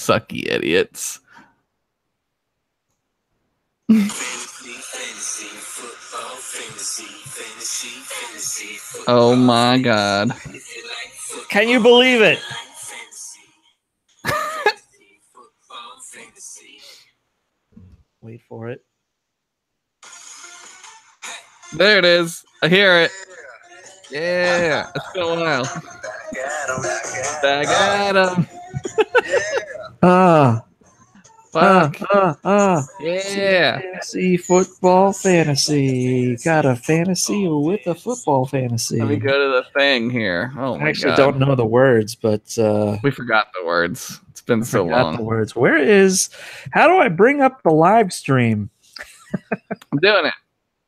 sucky idiots. Oh my god. Can you believe it? Wait for it. There it is. I hear it. Yeah, it's been a while. Back at 'em. Fuck. Yeah. Fantasy football fantasy. Got a fantasy with a football fantasy. Let me go to the thing here. Oh my I actually god. don't know the words, but We forgot the words. It's been so long. the words. How do I bring up the live stream? I'm doing it.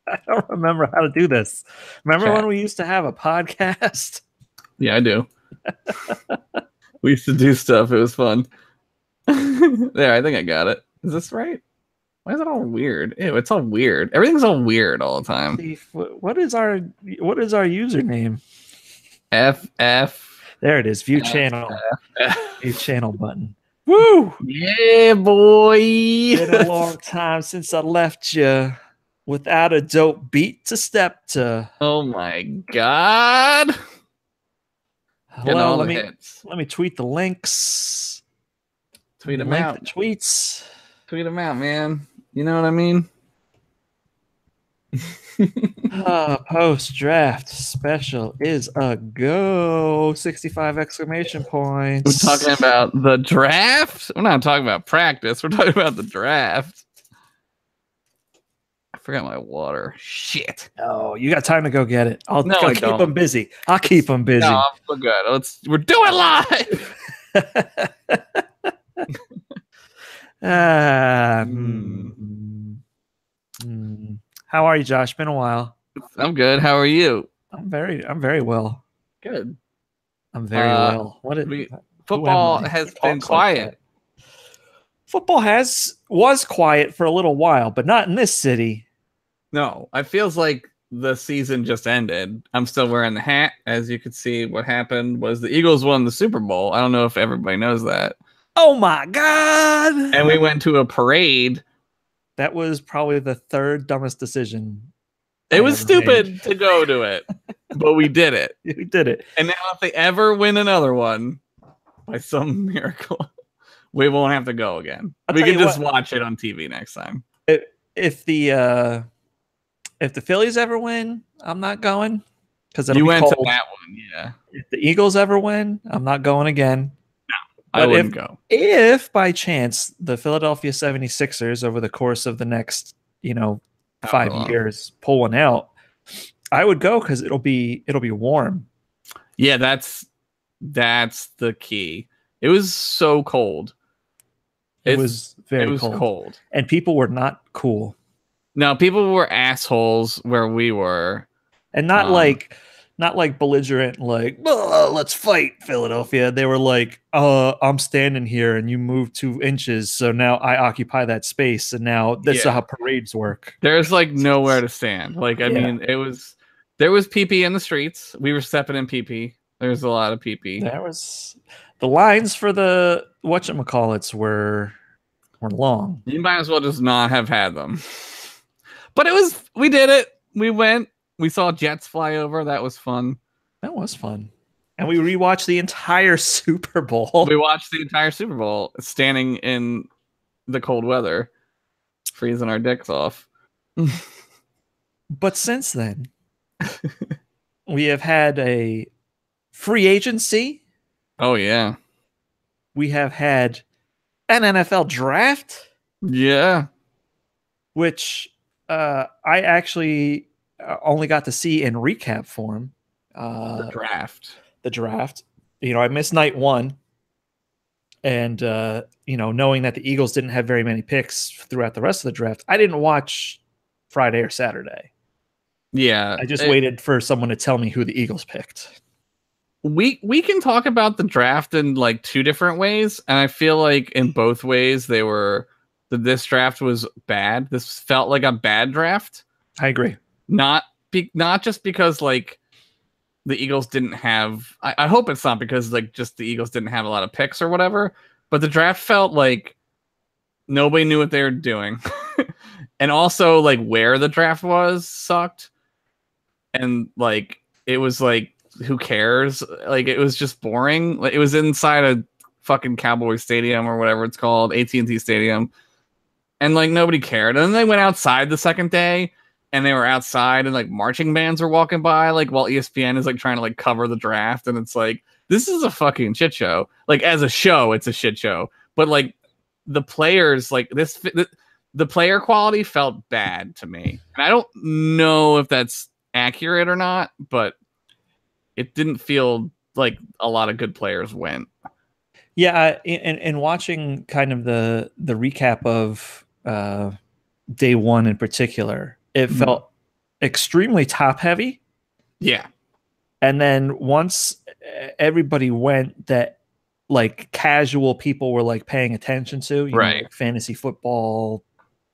I don't remember how to do this. Remember Chat. when we used to have a podcast? Yeah, I do. We used to do stuff. It was fun. There, I think I got it. Is this right? Why is it all weird? Ew, it's all weird. Everything's all weird all the time. What is our username? FF. There it is. View F, channel. F. View channel button. Woo! Yeah, boy. Been a long time since I left you without a dope beat to step to. Oh my god. Getting all Let the me hits. tweet the links. Tweet them Link out. the tweets. Tweet them out, man. You know what I mean? Post draft special is a go. 65 exclamation points. We're talking about the draft. We're not talking about practice. We're talking about the draft. I forgot my water. Shit. Oh, you got time to go get it. I'll No, I keep don't. them busy. I'll keep them busy. No, we're good. We're doing live. How are you, Josh? Been a while. I'm good. How are you? I'm very well. Good. I'm very well. Football has been quiet. Football was quiet for a little while, but not in this city. No, it feels like the season just ended. I'm still wearing the hat. As you could see, what happened was the Eagles won the Super Bowl. I don't know if everybody knows that. Oh my god! And we went to a parade. That was probably the third dumbest decision. It was stupid to go to it, but we did it. We did it. And now if they ever win another one, by some miracle, we won't have to go again. We can just watch it on TV next time. If the Phillies ever win, I'm not going because you went to that one, yeah. If the Eagles ever win, I'm not going again. No, I wouldn't go. If by chance the Philadelphia 76ers over the course of the next, 5 years pull one out, I would go because it'll be warm. Yeah, that's the key. It was so cold. It was very cold. And people were not cool. No, people were assholes where we were. And not like belligerent, like, let's fight, Philadelphia. They were like, I'm standing here and you moved 2 inches, so now I occupy that space, and now that's how parades work. There's like nowhere to stand. Like, I mean, there was pee-pee in the streets. We were stepping in pee-pee. There's a lot of pee-pee. There was the lines for the whatchamacallits were long. You might as well just not have had them. But we did it. We went. We saw jets fly over. That was fun. That was fun. And we rewatched the entire Super Bowl. We watched the entire Super Bowl standing in the cold weather, freezing our dicks off. But since then, we have had a free agency. Oh, yeah. We have had an NFL draft. Yeah. Which I actually only got to see in recap form. The draft. I missed night 1. And, knowing that the Eagles didn't have very many picks throughout the rest of the draft, I didn't watch Friday or Saturday. Yeah. I just waited for someone to tell me who the Eagles picked. We can talk about the draft in like 2 different ways. And I feel like in both ways this draft was bad. This felt like a bad draft. I agree. Not just because like the Eagles didn't have. I hope it's not because like just the Eagles didn't have a lot of picks or whatever. but the draft felt like nobody knew what they were doing. And also like where the draft was sucked. And like it was like who cares? Like it was just boring. Like it was inside a fucking Cowboy Stadium or whatever it's called, AT&T Stadium. And like nobody cared. And then they went outside the second day and they were outside and like marching bands were walking by like while ESPN is like trying to like cover the draft, and it's like this is a fucking shit show. Like as a show, it's a shit show. But like the players, like the player quality felt bad to me. And I don't know if that's accurate or not, but it didn't feel like a lot of good players went. Yeah, and watching kind of the recap of day one in particular, it felt extremely top heavy. Yeah. And then once everybody went that like casual people were like paying attention to, you know, like fantasy football,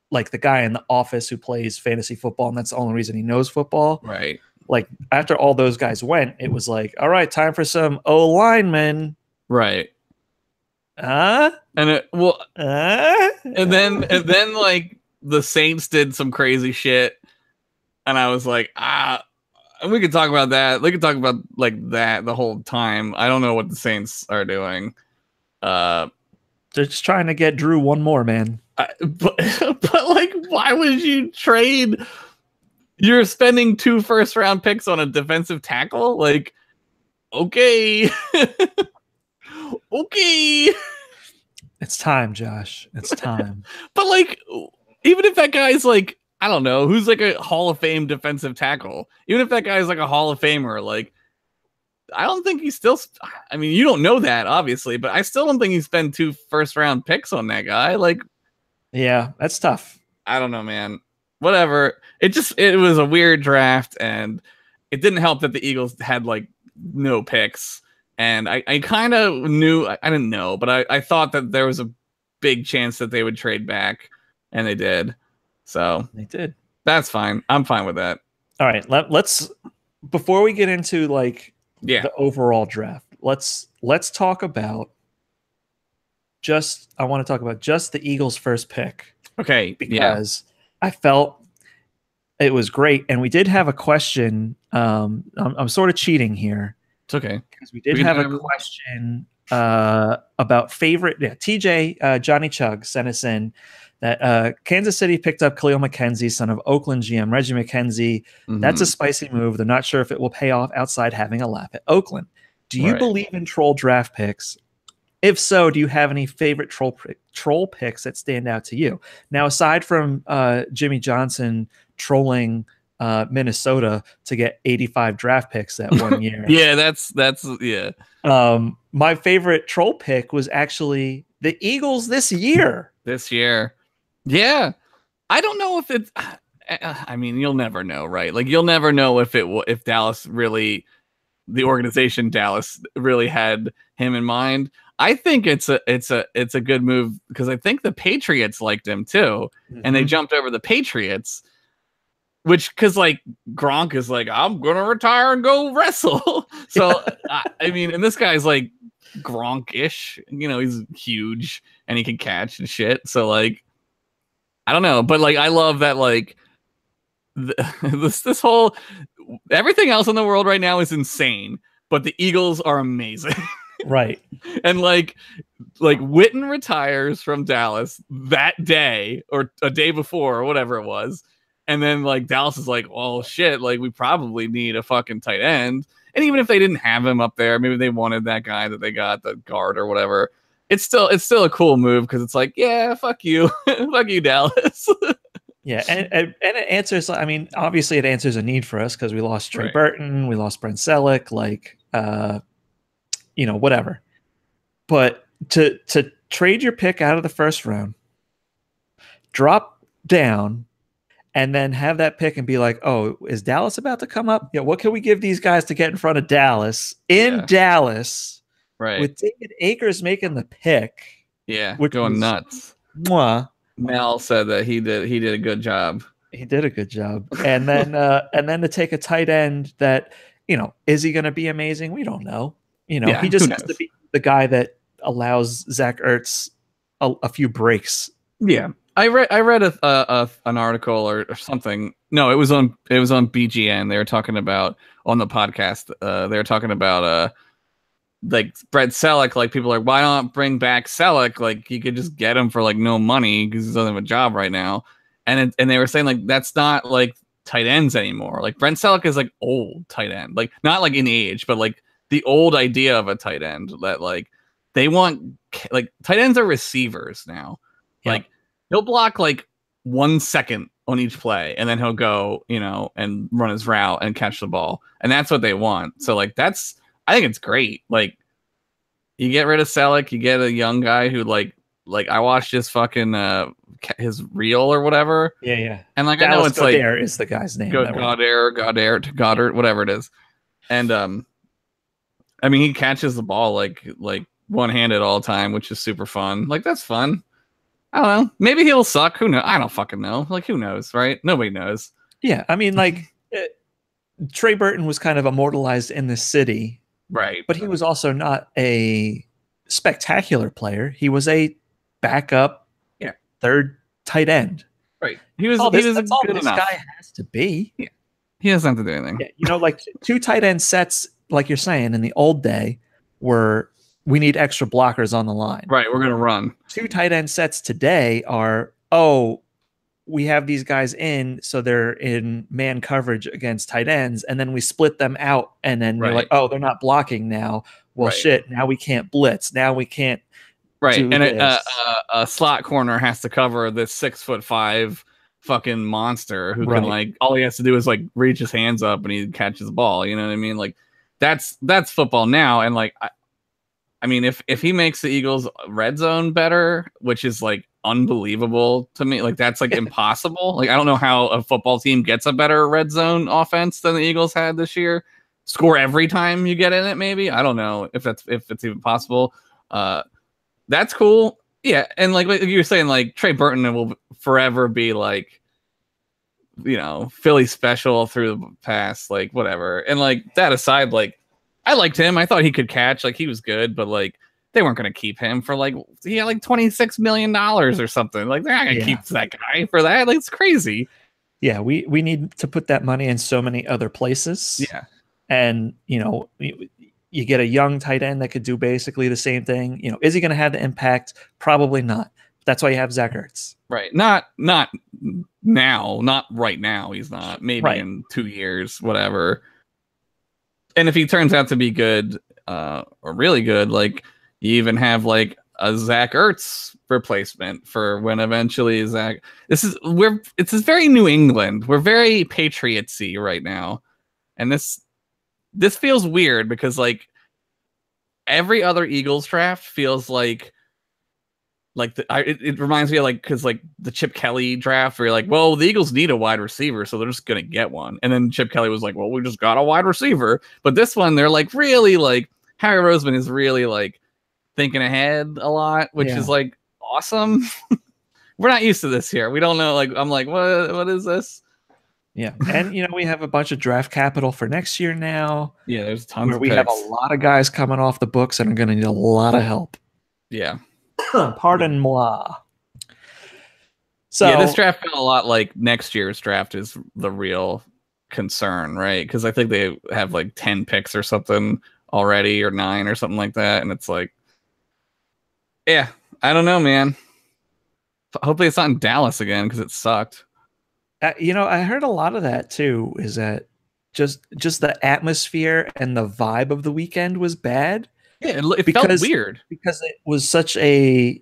like the guy in the office who plays fantasy football, and that's the only reason he knows football. Right. Like after all those guys went, it was like, all right, time for some O linemen. Right. And then like the Saints did some crazy shit, and I was like, we could talk about that. We could talk about like that the whole time. I don't know what the Saints are doing. They're just trying to get Drew one more, man. But like, why would you trade? You're spending 2 first-round picks on a defensive tackle? Like, okay. Okay. It's time, Josh. It's time. But like, even if that guy's like, I don't know, who's like a Hall of Fame defensive tackle, even if that guy's like a Hall of Famer, like, I don't think he's still, I mean, you don't know that, obviously, but I still don't think he spent 2 first-round picks on that guy. Like, yeah, that's tough. I don't know, man. Whatever. It was a weird draft, and it didn't help that the Eagles had like no picks. And I kind of knew, I didn't know, but I thought that there was a big chance that they would trade back, and they did. So they did. That's fine. I'm fine with that. All right. Let's before we get into like the overall draft, let's talk about I want to talk about just the Eagles' first pick. Okay. Because I felt it was great. And we did have a question. I'm sort of cheating here. It's okay. Because we did have a question about favorite. Yeah, TJ Johnny Chug sent us in that Kansas City picked up Khalil McKenzie, son of Oakland GM Reggie McKenzie. That's a spicy move. They're not sure if it will pay off outside having a lap at Oakland. Do you believe in troll draft picks? If so, do you have any favorite troll picks that stand out to you? Now, aside from Jimmy Johnson trolling Minnesota to get 85 draft picks that one year. that's my favorite troll pick was actually the Eagles this year. Yeah. I don't know if it's, I mean, you'll never know, right? Like you'll never know if Dallas really, the organization Dallas really had him in mind. I think it's a good move because I think the Patriots liked him too. And they jumped over the Patriots. Which, because like Gronk is like, I'm gonna retire and go wrestle. So I mean, and this guy's like Gronk-ish. You know, he's huge and he can catch and shit. So like, I don't know, but like, I love that like this whole everything else in the world right now is insane, but the Eagles are amazing. Right. And like Witten retires from Dallas that day or a day before or whatever it was. And then like Dallas is like, well, shit, like we probably need a fucking tight end. And even if they didn't have him up there, maybe they wanted that guy that they got, the guard or whatever. It's still a cool move because it's like, yeah, fuck you, fuck you, Dallas. Yeah, and it answers. I mean, obviously, it answers a need for us because we lost Trey Burton, we lost Brent Selleck, like, you know, whatever. But to trade your pick out of the first round, drop down. And then have that pick and be like, oh, is Dallas about to come up? Yeah, what can we give these guys to get in front of Dallas in Dallas? Right. With David Akers making the pick. Yeah, going nuts. Mel said that he did a good job. He did a good job. And then to take a tight end that, you know, is he going to be amazing? We don't know. You know, he just has to be the guy that allows Zach Ertz a few breaks. Yeah, I read an article or something. No, it was on BGN. They were talking about on the podcast. They were talking about like Brett Selleck. Like people are like, why not bring back Selleck? Like you could just get him for like no money because he doesn't have a job right now. And they were saying like that's not like tight ends anymore. Like Brent Selleck is like old tight end, like not like in age, but like the old idea of a tight end that like they want like tight ends are receivers now. Yeah. Like he'll block like 1 second on each play and then he'll go, you know, and run his route and catch the ball. And that's what they want. So like I think it's great. Like you get rid of Selleck, you get a young guy who like I watched his fucking his reel or whatever. Yeah. And like Dallas I know it's Goddard like is the guy's name. Goddard, whatever it is. And I mean he catches the ball like one-handed all the time, which is super fun. Like that's fun. I don't know. Maybe he'll suck. Who knows? I don't fucking know. Like who knows, right? Nobody knows. Yeah, I mean like Trey Burton was kind of immortalized in this city. Right. But he was also not a spectacular player. He was a backup, third tight end. Right. He was good enough. This guy has to be. Yeah. He doesn't have to do anything. Yeah, you know, like 2 tight end sets, like you're saying, in the old day were we need extra blockers on the line. Right. We're gonna run. 2 tight end sets today are we have these guys in, so they're in man coverage against tight ends, and then we split them out, and then you're like, oh, they're not blocking now. Well, shit, now we can't blitz. Now we can't. Right, and a slot corner has to cover this 6'5" fucking monster who can like all he has to do is like reach his hands up and he catches the ball. You know what I mean? Like that's football now, and like I mean if he makes the Eagles red zone better, which is like unbelievable to me, like that's like impossible. Like I don't know how a football team gets a better red zone offense than the Eagles had this year. Score every time you get in it, maybe. I don't know if it's even possible. That's cool. Yeah, and like you were saying, like Trey Burton will forever be like, you know, Philly special through the past, like whatever. And like that aside, like I liked him. I thought he could catch, like he was good, but like they weren't going to keep him for like he had like $26 million or something. Like they're not going to keep that guy for that. Like it's crazy. Yeah, we need to put that money in so many other places. Yeah, and you know. You get a young tight end that could do basically the same thing. You know, is he going to have the impact? Probably not. That's why you have Zach Ertz. Right. Not now. Not right now. He's not. Maybe in 2 years, whatever. And if he turns out to be good, or really good, like you even have like a Zach Ertz replacement for when eventually Zach. It's very New England. We're very Patriots-y right now, and this feels weird because like every other Eagles draft feels like it reminds me of like because like the Chip Kelly draft where you're like, well, the Eagles need a wide receiver, so they're just gonna get one. And then Chip Kelly was like, well, we just got a wide receiver. But this one, they're like really like Harry Roseman is really like thinking ahead a lot, which is like awesome. We're not used to this here. We don't know. Like I'm like, what is this? Yeah, and you know we have a bunch of draft capital for next year now. Yeah, there's tons. Where we have a lot of guys coming off the books and are going to need a lot of help. Yeah, pardon moi. So yeah, this draft felt a lot like next year's draft is the real concern, right? Because I think they have like 10 picks or something already, or 9 or something like that, and it's like, yeah, I don't know, man. Hopefully, it's not in Dallas again because it sucked. You know, I heard a lot of that too. Is that just the atmosphere and the vibe of the weekend was bad? Yeah, it felt weird because it was such a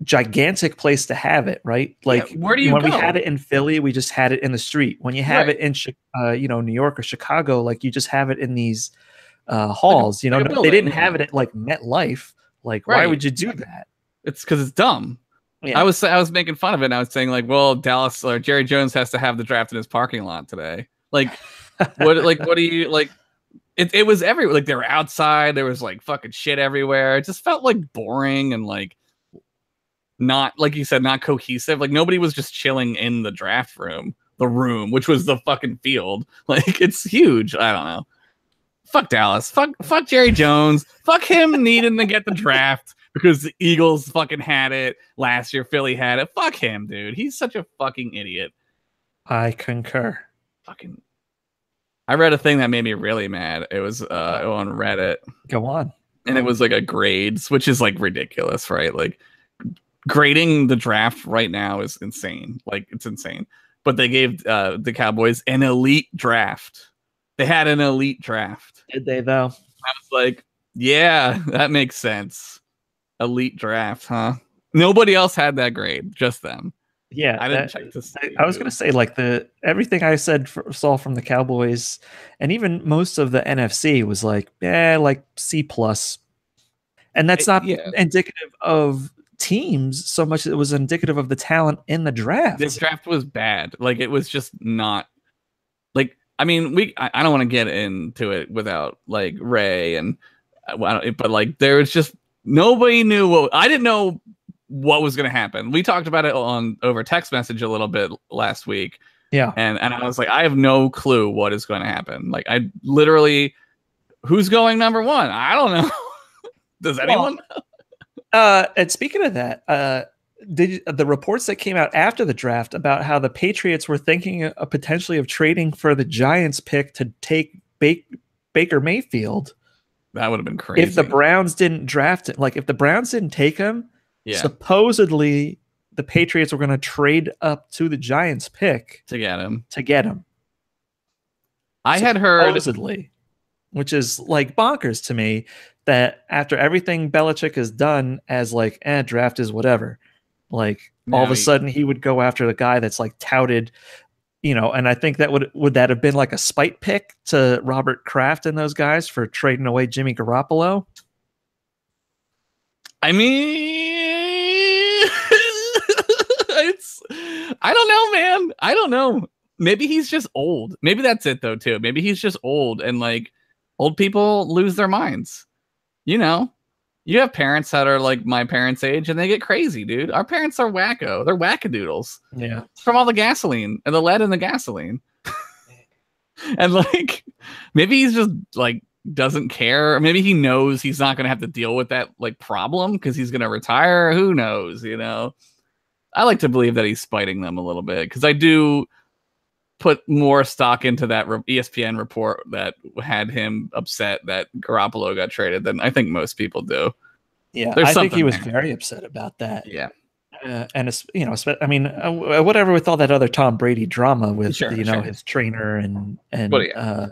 gigantic place to have it, right? Like where do you when go? We had it in Philly, we just had it in the street. When you have it in you know, New York or Chicago, like you just have it in these halls. Like they didn't have it at like MetLife. Like why would you do that? It's because it's dumb. Yeah. I was making fun of it, and I was saying like, well, Dallas or Jerry Jones has to have the draft in his parking lot today. Like, what do you like? It was everywhere. Like they were outside. There was like fucking shit everywhere. It just felt like boring and like not, like you said, not cohesive. Like nobody was just chilling in the draft room, which was the fucking field. Like it's huge. I don't know. Fuck Dallas. Fuck Jerry Jones. Fuck him needing to get the draft. because the Eagles fucking had it last year. Philly had it. Fuck him, dude. He's such a fucking idiot. I concur. Fucking. I read a thing that made me really mad. It was on Reddit. Go on. And it was like a grades, which is like ridiculous, right? Like grading the draft right now is insane. Like it's insane. But they gave the Cowboys an elite draft. They had an elite draft. Did they though? I was like, yeah, that makes sense. Elite draft, huh? Nobody else had that grade, just them. Yeah, I didn't check this. I was gonna say like everything I saw from the Cowboys, and even most of the NFC was like, like C+. And that's not indicative of teams so much as it was indicative of the talent in the draft. This draft was bad. Like it was just not. Like I mean, I don't want to get into it without like Ray and, but like there was just nobody knew what I didn't know what was going to happen. We talked about it over text message a little bit last week. Yeah. And I was like, I have no clue what is going to happen. Like I literally, who's going number one? I don't know. Does anyone know? And speaking of that, the reports that came out after the draft about how the Patriots were thinking potentially of trading for the Giants pick to take Baker Mayfield. That would have been crazy. If the Browns didn't draft it, like if the Browns didn't take him, supposedly the Patriots were going to trade up to the Giants pick to get him. I had heard, supposedly, which is like bonkers to me, that after everything Belichick has done as like, draft is whatever, like all of a sudden he would go after the guy that's like touted, and I think that would that have been like a spite pick to Robert Kraft and those guys for trading away Jimmy Garoppolo? I mean, I don't know, man. I don't know. Maybe he's just old. Maybe that's it though, too. Maybe he's just old, and like old people lose their minds. You have parents that are like my parents' age and they get crazy, dude. Our parents are wacko. They're wackadoodles. Yeah. It's from all the gasoline and the lead in the gasoline. And like, maybe he's just like, doesn't care. Maybe he knows he's not going to have to deal with that like problem because he's going to retire. Who knows? I like to believe that he's spiting them a little bit because I do put more stock into that ESPN report that had him upset that Garoppolo got traded than I think most people do. Yeah, I think he was very upset about that. Yeah. And it's, I mean, whatever with all that other Tom Brady drama with his trainer and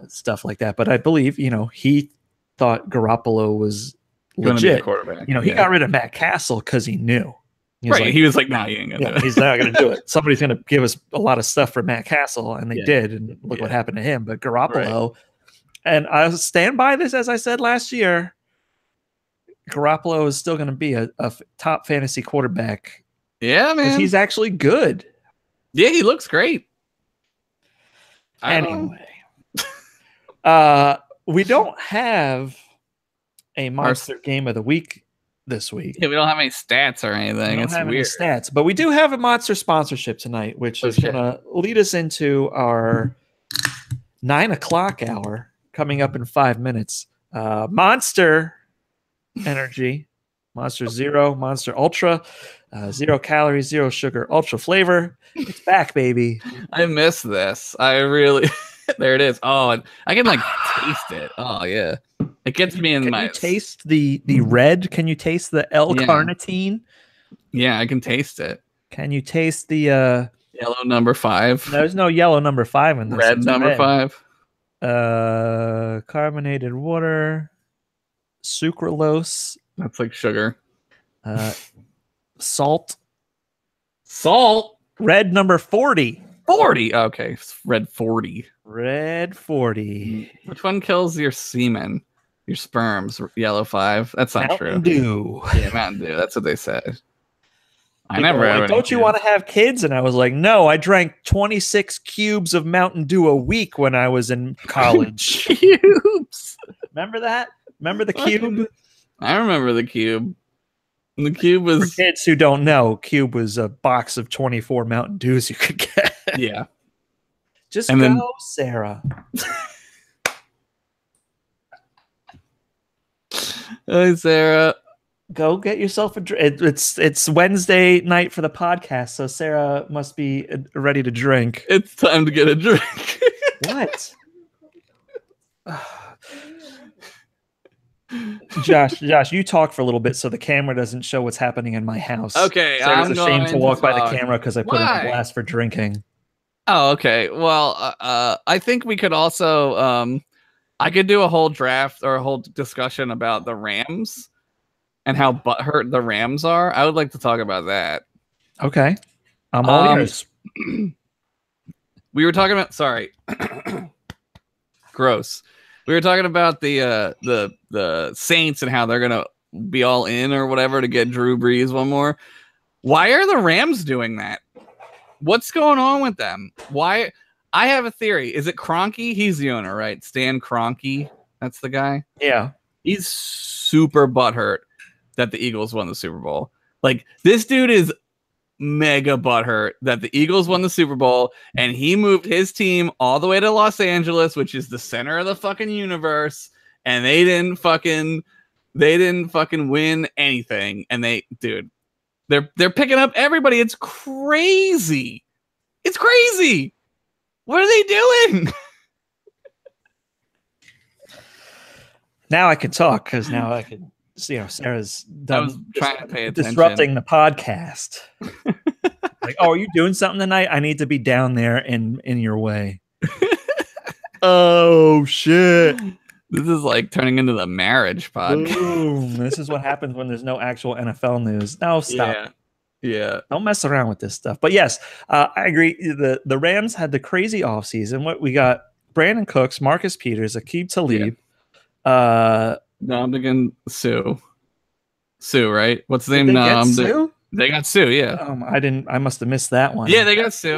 stuff like that. But I believe he thought Garoppolo was legit. Quarterback. He got rid of Matt Castle because he knew. He was like, "No, he ain't gonna do it. He's not gonna do it. Somebody's gonna give us a lot of stuff for Matt Castle," and they did. And look what happened to him. But Garoppolo, and I stand by this as I said last year. Garoppolo is still going to be a top fantasy quarterback. Yeah, man. He's actually good. Yeah, he looks great. Anyway, we don't have a monster game of the week this week. Yeah, we don't have any stats or anything. It's weird. Any stats, but we do have a monster sponsorship tonight, which is going to lead us into our 9:00 hour coming up in 5 minutes. Monster Energy, Monster Zero, Monster Ultra, 0 calories, 0 sugar, ultra flavor. It's back, baby. I miss this. I really. There it is. Oh, I can like taste it. Oh yeah, it gets me in my. Can you taste the red? Can you taste the L-carnitine? Yeah, I can taste it. Can you taste the yellow number 5? There's no yellow number 5 in this. Red number 5. Carbonated water, sucralose. That's like sugar. Salt. Red number 40. 40. Okay, red 40. Red 40. Which one kills your semen? Your sperms? Yellow 5. That's not true. Mountain Dew. Yeah, Mountain Dew. That's what they said. I never. Like, don't you want to have kids? And I was like, no. I drank 26 cubes of Mountain Dew a week when I was in college. Cubes. Remember that? Remember the cube? I remember the cube. The cube was. For kids who don't know, cube was a box of 24 Mountain Dews you could get. Yeah. Just and go, then, Sarah. Hey, Sarah. Go get yourself a drink. It's Wednesday night for the podcast, so Sarah must be ready to drink. It's time to get a drink. What? Josh, you talk for a little bit so the camera doesn't show what's happening in my house. Okay, Sarah's I'm ashamed to going walk to by the talk. camera because I put her on blast for drinking. Oh, okay. Well, I think we could also, I could do a whole draft or a whole discussion about the Rams and how butthurt the Rams are. I would like to talk about that. Okay, I'm all ears. We were talking about. Sorry, gross. We were talking about the Saints and how they're gonna be all in or whatever to get Drew Brees one more. Why are the Rams doing that? What's going on with them? Why? I have a theory. Is it Kroenke? He's the owner, right? Stan Kroenke. That's the guy. Yeah. He's super butthurt that the Eagles won the Super Bowl. Like, this dude is mega butthurt that the Eagles won the Super Bowl, and he moved his team all the way to Los Angeles, which is the center of the fucking universe, and they didn't fucking win anything. And they're picking up everybody. It's crazy. It's crazy. What are they doing? Now I can talk because now I can see how Sarah's done. I was trying to pay attention. Disrupting the podcast. Like, oh, are you doing something tonight? I need to be down there in your way. Oh shit. This is like turning into the marriage podcast. Boom. This is what happens when there's no actual NFL news. No, stop. Yeah. Don't mess around with this stuff. But yes, I agree. The Rams had the crazy offseason. What we got: Brandon Cooks, Marcus Peters, Aqib Talib. Ndamukong Suh. Sue, right? What's the name? Sue? They got Sue, yeah. I must have missed that one. Yeah, they got Sue.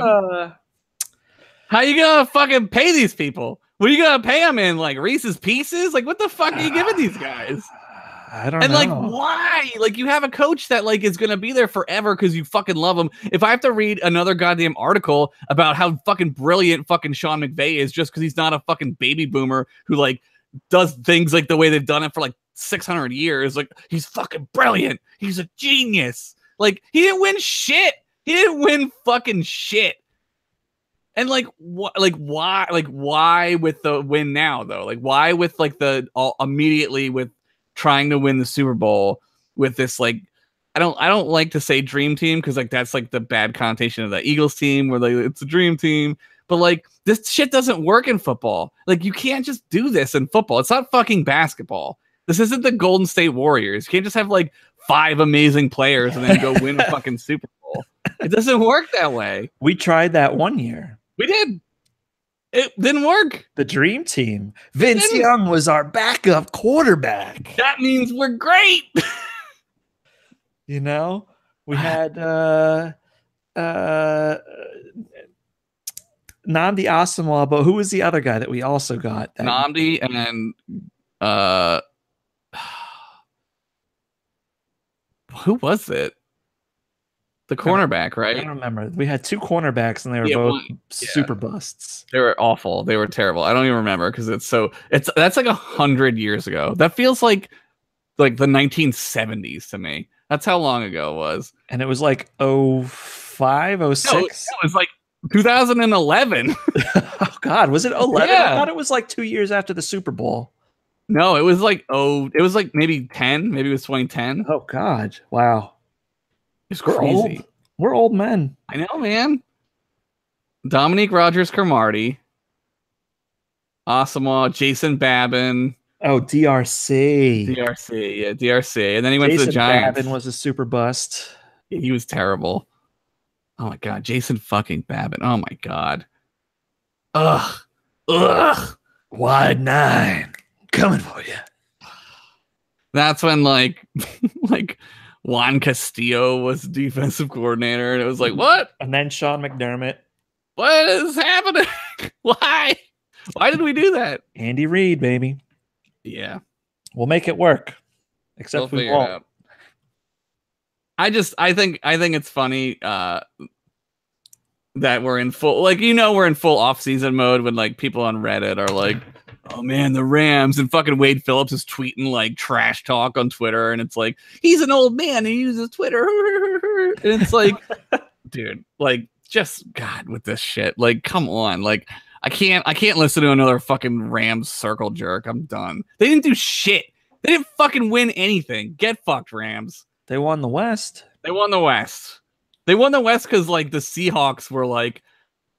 How you gonna fucking pay these people? What are you gonna pay them in, like, Reese's Pieces? Like, what the fuck are you giving these guys? I don't know. And, like, why? Like, you have a coach that, like, is gonna be there forever because you fucking love him. If I have to read another goddamn article about how fucking brilliant fucking Sean McVay is just because he's not a fucking baby boomer who, like, does things like the way they've done it for like 600 years. Like, he's fucking brilliant. He's a genius. Like, he didn't win shit. He didn't win fucking shit. And like, what? Like, why? Like, why with the win now though? Like, why with like immediately with trying to win the Super Bowl with this, like, I don't like to say dream team because like that's like the bad connotation of the Eagles team where like it's a dream team. But like, this shit doesn't work in football. Like, you can't just do this in football. It's not fucking basketball. This isn't the Golden State Warriors. You can't just have like 5 amazing players and then go win a fucking Super Bowl. It doesn't work that way. We tried that one year. We did. It didn't work. The dream team. Vince Young was our backup quarterback. That means we're great. You know, we had Nnamdi Asomugha, but who was the other guy that we also got? Nnamdi and who was it? The cornerback, right? I don't remember. We had 2 cornerbacks, and they were both super busts. They were awful. They were terrible. I don't even remember because that's like 100 years ago. That feels like the 1970s to me. That's how long ago it was. And it was like 05, 06? No, it was like 2011. Oh God, was it 11? Yeah. I thought it was like 2 years after the Super Bowl. No, it was like maybe 10. Maybe it was 2010. Oh God, wow, it's crazy. We're old men. I know, man. Dominique Rodgers-Cromartie, Asomugha, Jason Babin. Oh, DRC, and then he went to the Giants. Babin was a super bust. He was terrible. Oh my God, Jason fucking Babin. Oh my God. Ugh. Wide 9 coming for you. That's when like Juan Castillo was defensive coordinator, and it was like, what? And then Sean McDermott. What is happening? Why did we do that? Andy Reid, baby. Yeah, we'll make it work. Except we won't. I think it's funny that we're in full, like, we're in full off-season mode when like people on Reddit are like, oh man, the Rams, and fucking Wade Phillips is tweeting like trash talk on Twitter, and it's like he's an old man and he uses Twitter, and it's like, dude, like just God with this shit. Like, come on, like I can't listen to another fucking Rams circle jerk. I'm done. They didn't do shit. They didn't fucking win anything. Get fucked, Rams. They won the West. They won the West. They won the West because like the Seahawks were like,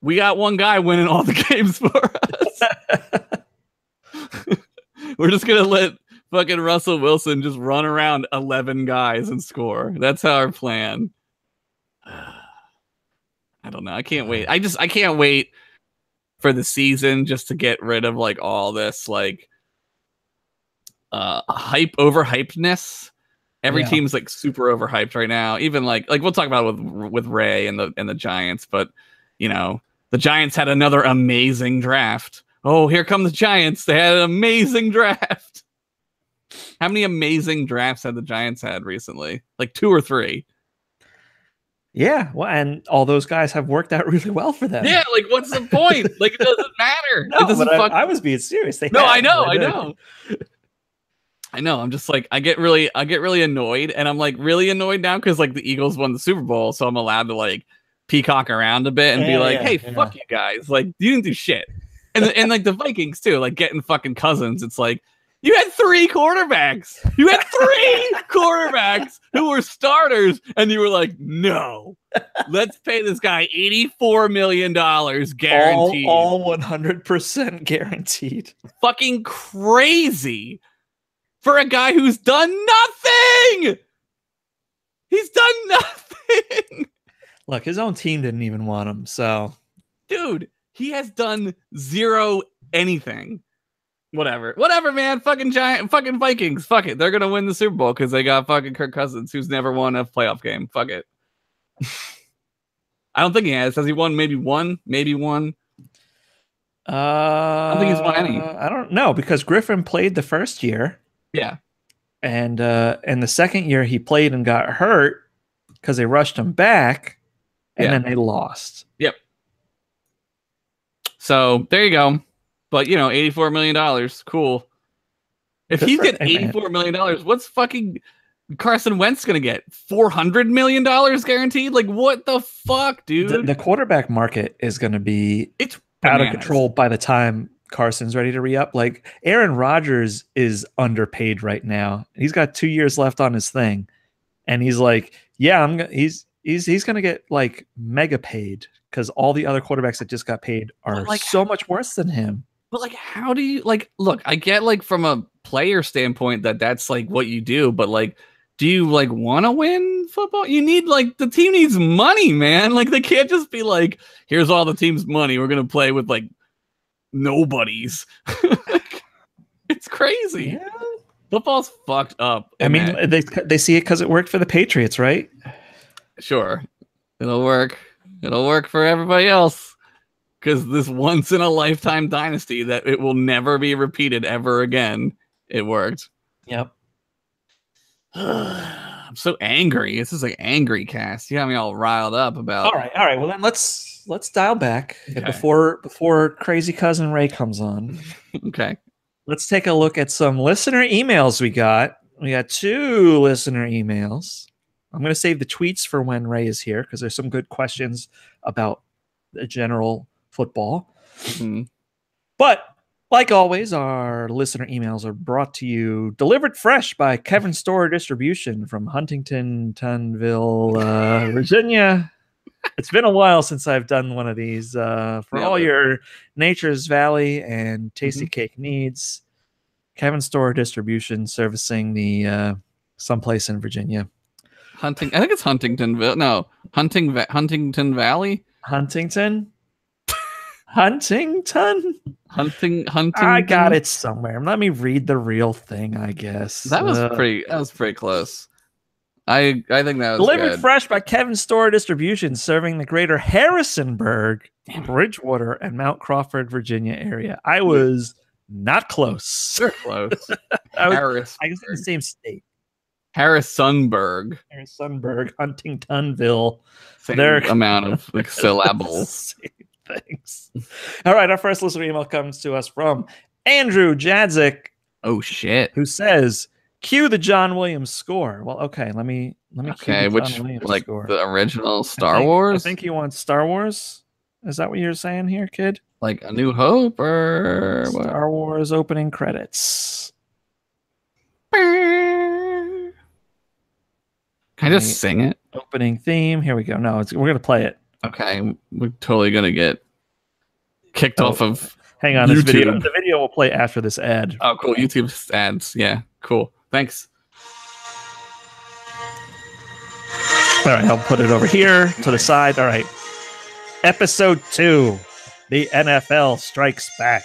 we got one guy winning all the games for us. We're just gonna let fucking Russell Wilson just run around 11 guys and score. That's our plan. I don't know. I can't wait. I can't wait for the season just to get rid of like all this like overhypedness. Every team's like super overhyped right now. Even like we'll talk about it with Ray and the Giants, but you know, the Giants had another amazing draft. Oh, here come the Giants. They had an amazing draft. How many amazing drafts had the Giants had recently? Like 2 or 3. Yeah, well, and all those guys have worked out really well for them. Yeah, like what's the point? Like it doesn't matter. No, it doesn't but I was being serious. I know. I'm just like I get really annoyed, and I'm like really annoyed now because like the Eagles won the Super Bowl, so I'm allowed to like peacock around a bit and be like, hey, fuck you guys, like you didn't do shit. And like the Vikings too, like getting fucking Cousins. It's like you had 3 quarterbacks. You had 3 quarterbacks who were starters, and you were like, no, let's pay this guy $84 million guaranteed. All 100% guaranteed. Fucking crazy for a guy who's done nothing. He's done nothing. Look, his own team didn't even want him, so dude, he has done 0 anything. Whatever, man. Fucking Vikings. Fuck it. They're gonna win the Super Bowl because they got fucking Kirk Cousins, who's never won a playoff game. Fuck it. I don't think he has. Has he won? Maybe one. I don't think he's won any. I don't know because Griffin played the first year. Yeah, and the second year he played and got hurt because they rushed him back, and then they lost. Yep. So there you go. But you know, $84 million, cool. If he's getting $84 million, what's fucking Carson Wentz gonna get? $400 million guaranteed? Like what the fuck, dude? The quarterback market is gonna be out of control by the time Carson's ready to re-up. Like Aaron Rodgers is underpaid right now. He's got 2 years left on his thing, and he's like, yeah, he's gonna get like mega paid because all the other quarterbacks that just got paid are like so much worse than him. But like, how do you like? Look, I get like from a player standpoint that's like what you do, but like, do you like want to win football? You need like the team needs money, man. Like they can't just be like, here's all the team's money. We're gonna play with like nobodies. It's crazy. Yeah. Football's fucked up. I mean, they see it because it worked for the Patriots, right? Sure, it'll work. It'll work for everybody else. Because this once in a lifetime dynasty that it will never be repeated ever again. It worked. Yep. I'm so angry. This is like angry cast. You got me all riled up about. All right. Well then let's dial back before crazy cousin Ray comes on. Okay. Let's take a look at some listener emails we got. We got 2 listener emails. I'm going to save the tweets for when Ray is here because there's some good questions about the general football. Mm-hmm. But like always, our listener emails are brought to you delivered fresh by Kevin Store Distribution from Huntington, Tunville, Virginia. It's been a while since I've done one of these for all your Nature's Valley and Tasty Cake needs. Kevin Store Distribution servicing the someplace in Virginia. I think it's Huntingtonville. No, Huntington Valley. Huntington. I got it somewhere. Let me read the real thing, I guess. That was pretty close. I think that was delivered good. Fresh by Kevin Store Distribution, serving the greater Harrisonburg, Bridgewater, and Mount Crawford, Virginia area. I was not close. They're close. I guess in the same state. Harrisonburg, Huntingtonville. Same amount of like syllables. Thanks. All right, our first listener email comes to us from Andrew Jadzik, Oh shit. who says, "Cue the John Williams score." Well, okay, let me cue Okay, the which John Williams like score. the original Star I Wars? think he wants Star Wars. Is that what you're saying here, kid? Like A New Hope or what? Star Wars opening credits. Can I just sing it? Opening theme. Here we go. No, we're gonna play it. Okay, we're totally gonna get kicked off of. Hang on, YouTube. The video will play after this ad. Oh, cool. YouTube ads. Yeah, cool. Thanks. All right, I'll put it over here to the side. All right. Episode 2. The NFL Strikes Back.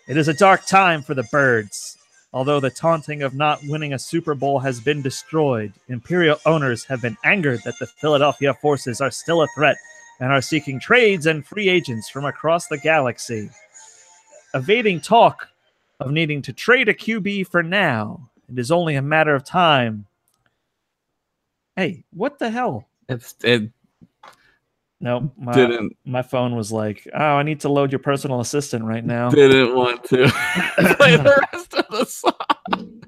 It is a dark time for the Birds. Although the taunting of not winning a Super Bowl has been destroyed, Imperial owners have been angered that the Philadelphia forces are still a threat and are seeking trades and free agents from across the galaxy. Evading talk of needing to trade a QB for now, it is only a matter of time. Hey, what the hell? No, my phone was like, "Oh, I need to load your personal assistant right now." Didn't want to play the rest of the song.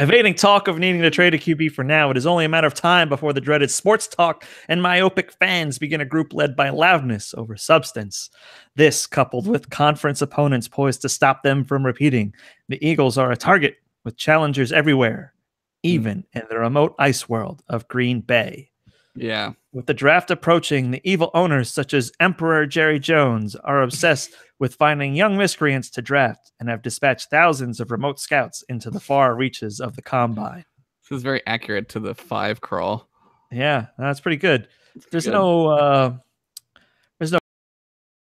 Evading talk of needing to trade a QB for now, it is only a matter of time before the dreaded sports talk and myopic fans begin a group led by loudness over substance. This, coupled with conference opponents poised to stop them from repeating, the Eagles are a target with challengers everywhere, even in the remote ice world of Green Bay. Yeah. With the draft approaching, the evil owners such as Emperor Jerry Jones are obsessed with finding young miscreants to draft and have dispatched thousands of remote scouts into the far reaches of the combine. This is very accurate to the 5 crawl. Yeah, that's pretty good. There's good. no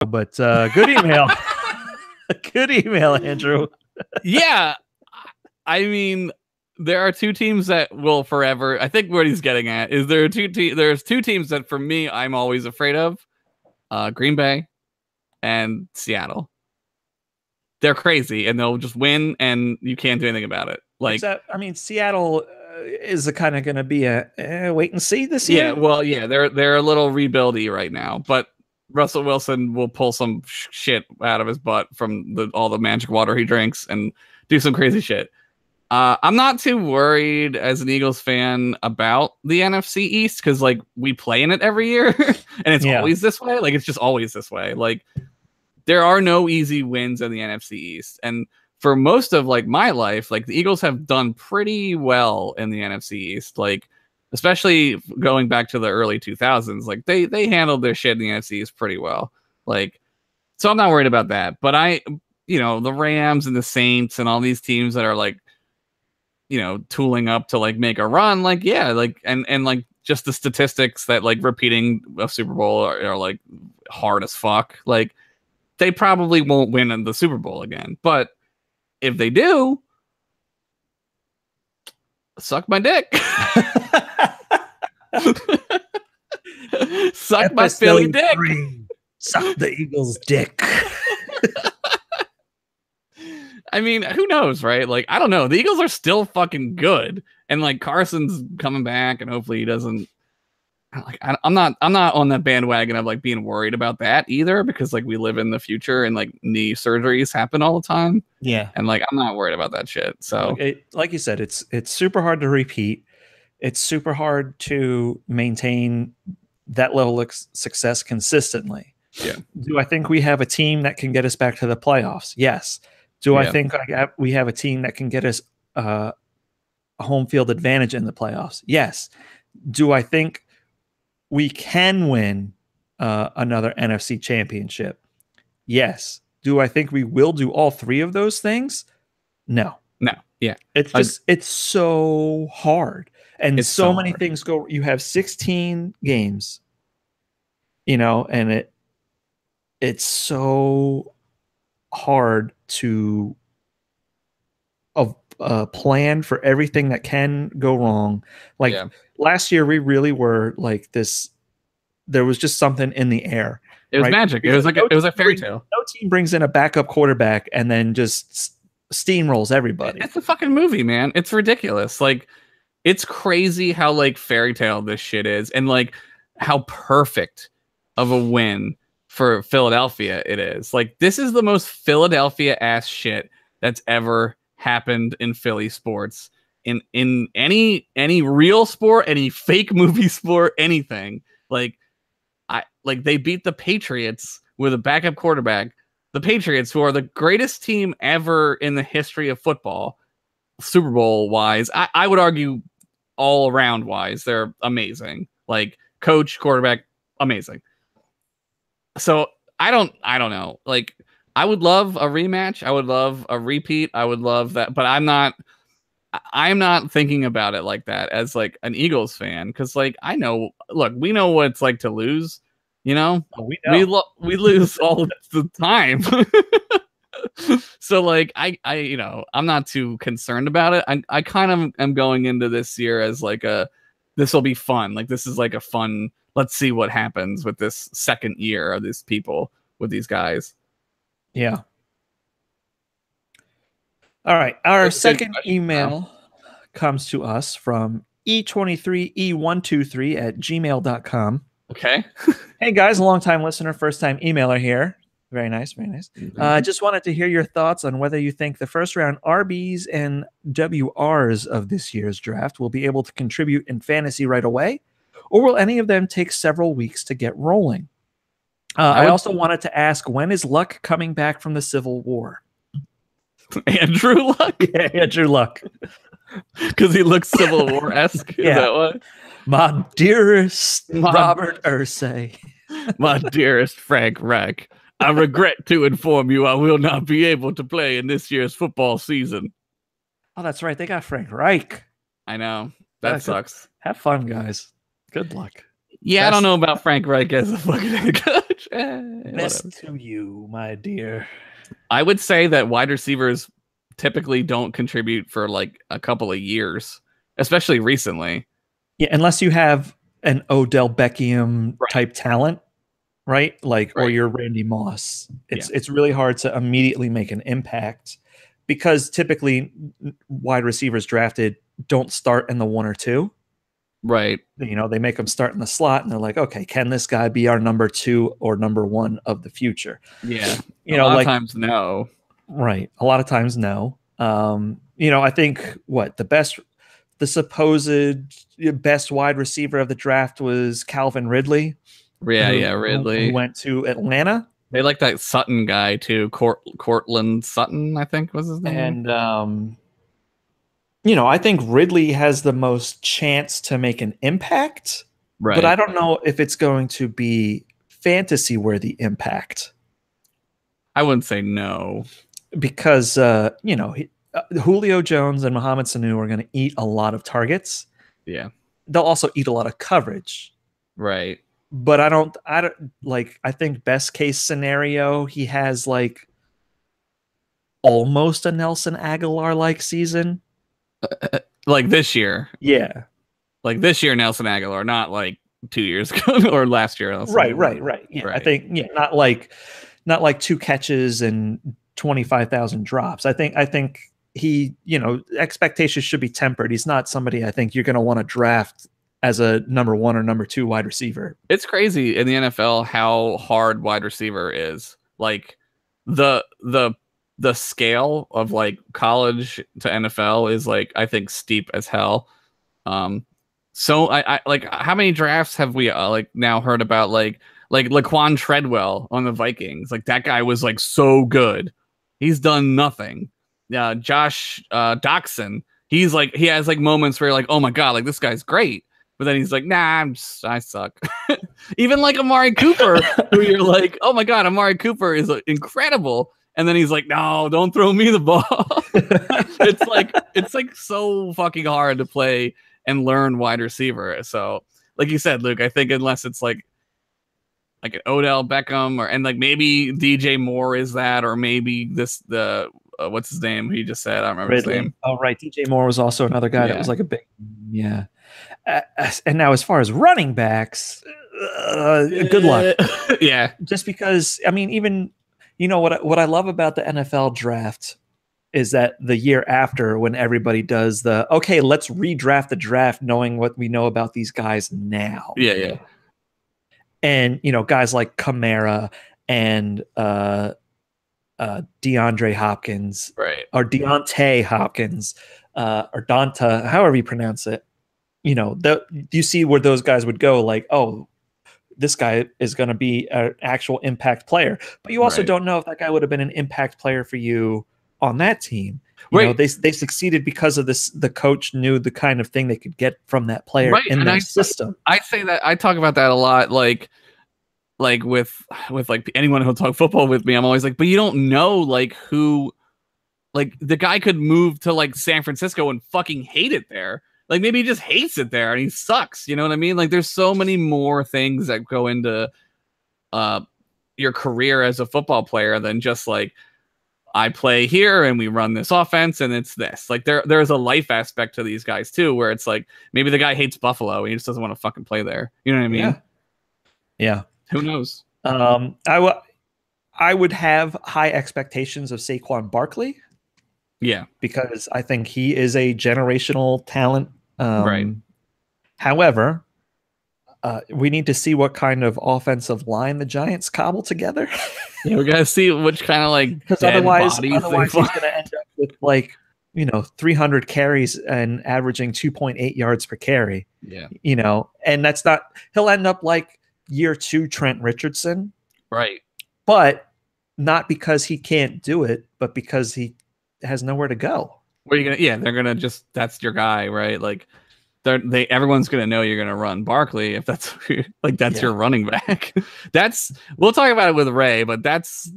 but good email. Good email, Andrew. Yeah. I mean, there are 2 teams that will forever. I think what he's getting at is there's 2 teams that for me I'm always afraid of. Green Bay and Seattle. They're crazy and they'll just win and you can't do anything about it. Like, Seattle is kind of going to be a wait and see this year. Yeah, well, yeah, they're a little rebuildy right now, but Russell Wilson will pull some shit out of his butt from all the magic water he drinks and do some crazy shit. I'm not too worried as an Eagles fan about the NFC East because like we play in it every year and it's always this way. Like it's just always this way. Like there are no easy wins in the NFC East. And for most of like my life, like the Eagles have done pretty well in the NFC East. Like especially going back to the early 2000s, like they handled their shit in the NFC East pretty well. Like, so I'm not worried about that. But the Rams and the Saints and all these teams that are like, tooling up to like make a run, like, yeah, like, and like just the statistics that like repeating a Super Bowl are like hard as fuck. Like they probably won't win in the Super Bowl again, but if they do, suck my dick. Suck my Philly dick. Suck the Eagles' dick. I mean, who knows, right? Like, I don't know. The Eagles are still fucking good, and like Carson's coming back, and hopefully he doesn't. Like, I'm not on that bandwagon of like being worried about that either, because like we live in the future and like knee surgeries happen all the time. Yeah, and like I'm not worried about that shit. So, like you said, it's super hard to repeat. It's super hard to maintain that level of success consistently. Yeah. Do I think we have a team that can get us back to the playoffs? Yes. Do I think we have a team that can get us a home field advantage in the playoffs? Yes. Do I think we can win another NFC championship? Yes. Do I think we will do all 3 of those things? No. Yeah. It's so hard. And it's so many things go. You have 16 games, and it's so hard to plan for everything that can go wrong. Like last year, we really were like this. There was just something in the air. It was magic. It was like it was a fairy tale. No team brings in a backup quarterback and then just steamrolls everybody. It's a fucking movie, man. It's ridiculous. Like it's crazy how like fairy tale this shit is, and like how perfect of a win for Philadelphia it is. Like, this is the most Philadelphia ass shit that's ever happened in Philly sports. In any real sport, any fake movie sport, anything. Like they beat the Patriots with a backup quarterback. The Patriots, who are the greatest team ever in the history of football, Super Bowl wise, I would argue all around wise, they're amazing. Like, coach, quarterback, amazing. So I don't know. Like, I would love a rematch. I would love a repeat. I would love that, but I'm not thinking about it like that as like an Eagles fan, because like I know, look, we know what it's like to lose. You know, we know. We lose all the time. So like I I'm not too concerned about it. I kind of am going into this year as like this will be fun. Like, this is like a fun. Let's see what happens with this second year of these people with these guys. Yeah. All right. Our second email comes to us from E23E123@gmail.com. Okay. Hey guys, long-time listener, first-time emailer here. Very nice, very nice. Just wanted to hear your thoughts on whether you think the first-round RBs and WRs of this year's draft will be able to contribute in fantasy right away, or will any of them take several weeks to get rolling? I also wanted to ask, when is Luck coming back from the Civil War? Andrew Luck? Yeah, Andrew Luck. Because he looks Civil War-esque. Yeah. Is that what? My dearest Robert Ursay. My dearest Frank Reich, I regret to inform you I will not be able to play in this year's football season. Oh, that's right. They got Frank Reich. I know. That sucks. Have fun, guys. Good luck. Yeah, I don't know about Frank Reich as a fucking head coach. Best to you, my dear. I would say that wide receivers typically don't contribute for like a couple of years, especially recently. Yeah, unless you have an Odell Beckham type talent, right? Like, or you're Randy Moss. It's really hard to immediately make an impact, because typically wide receivers drafted don't start in the 1 or 2. Right. You know, they make them start in the slot, and they're like, okay, can this guy be our number 2 or number 1 of the future? Yeah. You know, a lot of times no. Right. A lot of times no. You know, I think the supposed best wide receiver of the draft was Calvin Ridley. Ridley. Who went to Atlanta. They like that Sutton guy too. Cortland Sutton, I think was his name. And you know, I think Ridley has the most chance to make an impact. Right. But I don't know if it's going to be fantasy worthy impact. I wouldn't say no. Because you know, Julio Jones and Mohamed Sanu are going to eat a lot of targets. Yeah. They'll also eat a lot of coverage. Right. But I don't like, I think best case scenario, he has like almost a Nelson Aguilar like season. Like this year. Yeah. Like this year, Nelson Aguilar, not like 2 years ago or last year. Right. Yeah. Right. I think, not like 2 catches and 25,000 drops. I think he, you know, expectations should be tempered. He's not somebody I think you're going to want to draft as a number 1 or number 2 wide receiver. It's crazy in the NFL how hard wide receiver is. Like the scale of like college to NFL is like, I think, steep as hell. So I like, how many drafts have we like now heard about like Laquan Treadwell on the Vikings? Like, that guy was like so good. He's done nothing. Josh Doxson, he has like moments where you're like, oh my God, like this guy's great. But then he's like, nah, I suck. Even like Amari Cooper, who you're like, oh my God, Amari Cooper is incredible. And then he's like, no, don't throw me the ball. It's like so fucking hard to play and learn wide receiver. So like you said, Luke, I think unless it's like an Odell Beckham and like maybe DJ Moore is that, or maybe what's his name? He just said, I don't remember his name. Oh, right. DJ Moore was also another guy that was like a big, yeah. And now as far as running backs, good luck. Yeah. Just because, I mean, even, you know, what I love about the NFL draft is that the year after, when everybody does okay, let's redraft the draft knowing what we know about these guys now. Yeah. And, guys like Kamara and DeAndre Hopkins, Right. or Deontay Hopkins, or Donta, however you pronounce it. You see where those guys would go, like, oh, this guy is going to be an actual impact player. But you also don't know if that guy would have been an impact player for you on that team. They succeeded because of this. The coach knew the kind of thing they could get from that player in their system. I say that, I talk about that a lot, like with like anyone who'll talk football with me. I'm always like, but you don't know like who, like the guy could move to like San Francisco and fucking hate it there. Like maybe he just hates it there and he sucks. You know what I mean? Like there's so many more things that go into your career as a football player than just like, I play here and we run this offense and it's this. Like there's a life aspect to these guys too, where it's like maybe the guy hates Buffalo and he just doesn't want to fucking play there. You know what I mean? Yeah. Who knows? I would have high expectations of Saquon Barkley. Yeah, because I think he is a generational talent. Right. However, we need to see what kind of offensive line the Giants cobble together. Yeah, we gotta see which kind of like, because otherwise he's going to end up with like 300 carries and averaging 2.8 yards per carry. Yeah, and that's not. He'll end up like year 2 Trent Richardson. Right. But not because he can't do it, but because he has nowhere to go. Where are you gonna? Yeah, they're gonna just, that's your guy, right? Like everyone's gonna know you're gonna run Barkley if that's like that's your running back. We'll talk about it with Ray, but that's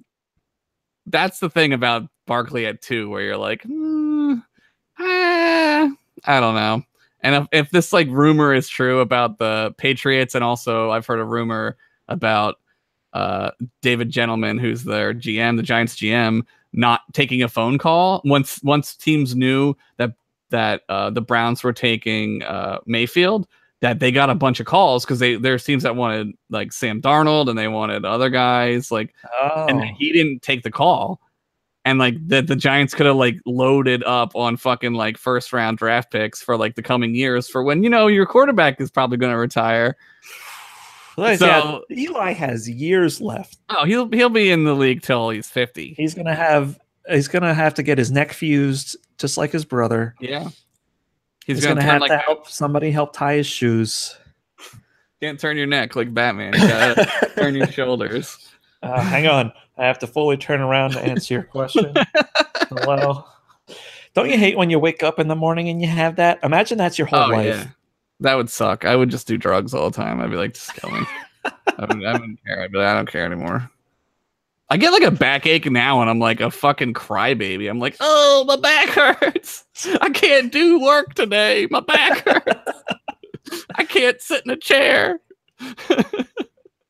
the thing about Barkley at 2, where you're like, I don't know. And if this like rumor is true about the Patriots, and also I've heard a rumor about David Gettleman, who's their GM, the Giants GM, not taking a phone call once teams knew that the Browns were taking Mayfield, that they got a bunch of calls because there's teams that wanted like Sam Darnold and they wanted other guys and he didn't take the call, and like the Giants could have like loaded up on fucking like first round draft picks for like the coming years for when your quarterback is probably going to retire. So Eli has years left. Oh, he'll be in the league till he's 50. He's gonna have to get his neck fused, just like his brother. Yeah, he's gonna have to help somebody help tie his shoes. Can't turn your neck like Batman. You gotta turn your shoulders. Hang on, I have to fully turn around to answer your question. Hello. Don't you hate when you wake up in the morning and you have that? Imagine that's your whole life. Yeah. That would suck. I would just do drugs all the time. I'd be like, just kill me. I wouldn't care. I'd be like, I don't care anymore. I get like a backache now and I'm like a fucking crybaby. I'm like, oh, my back hurts. I can't do work today. My back hurts. I can't sit in a chair.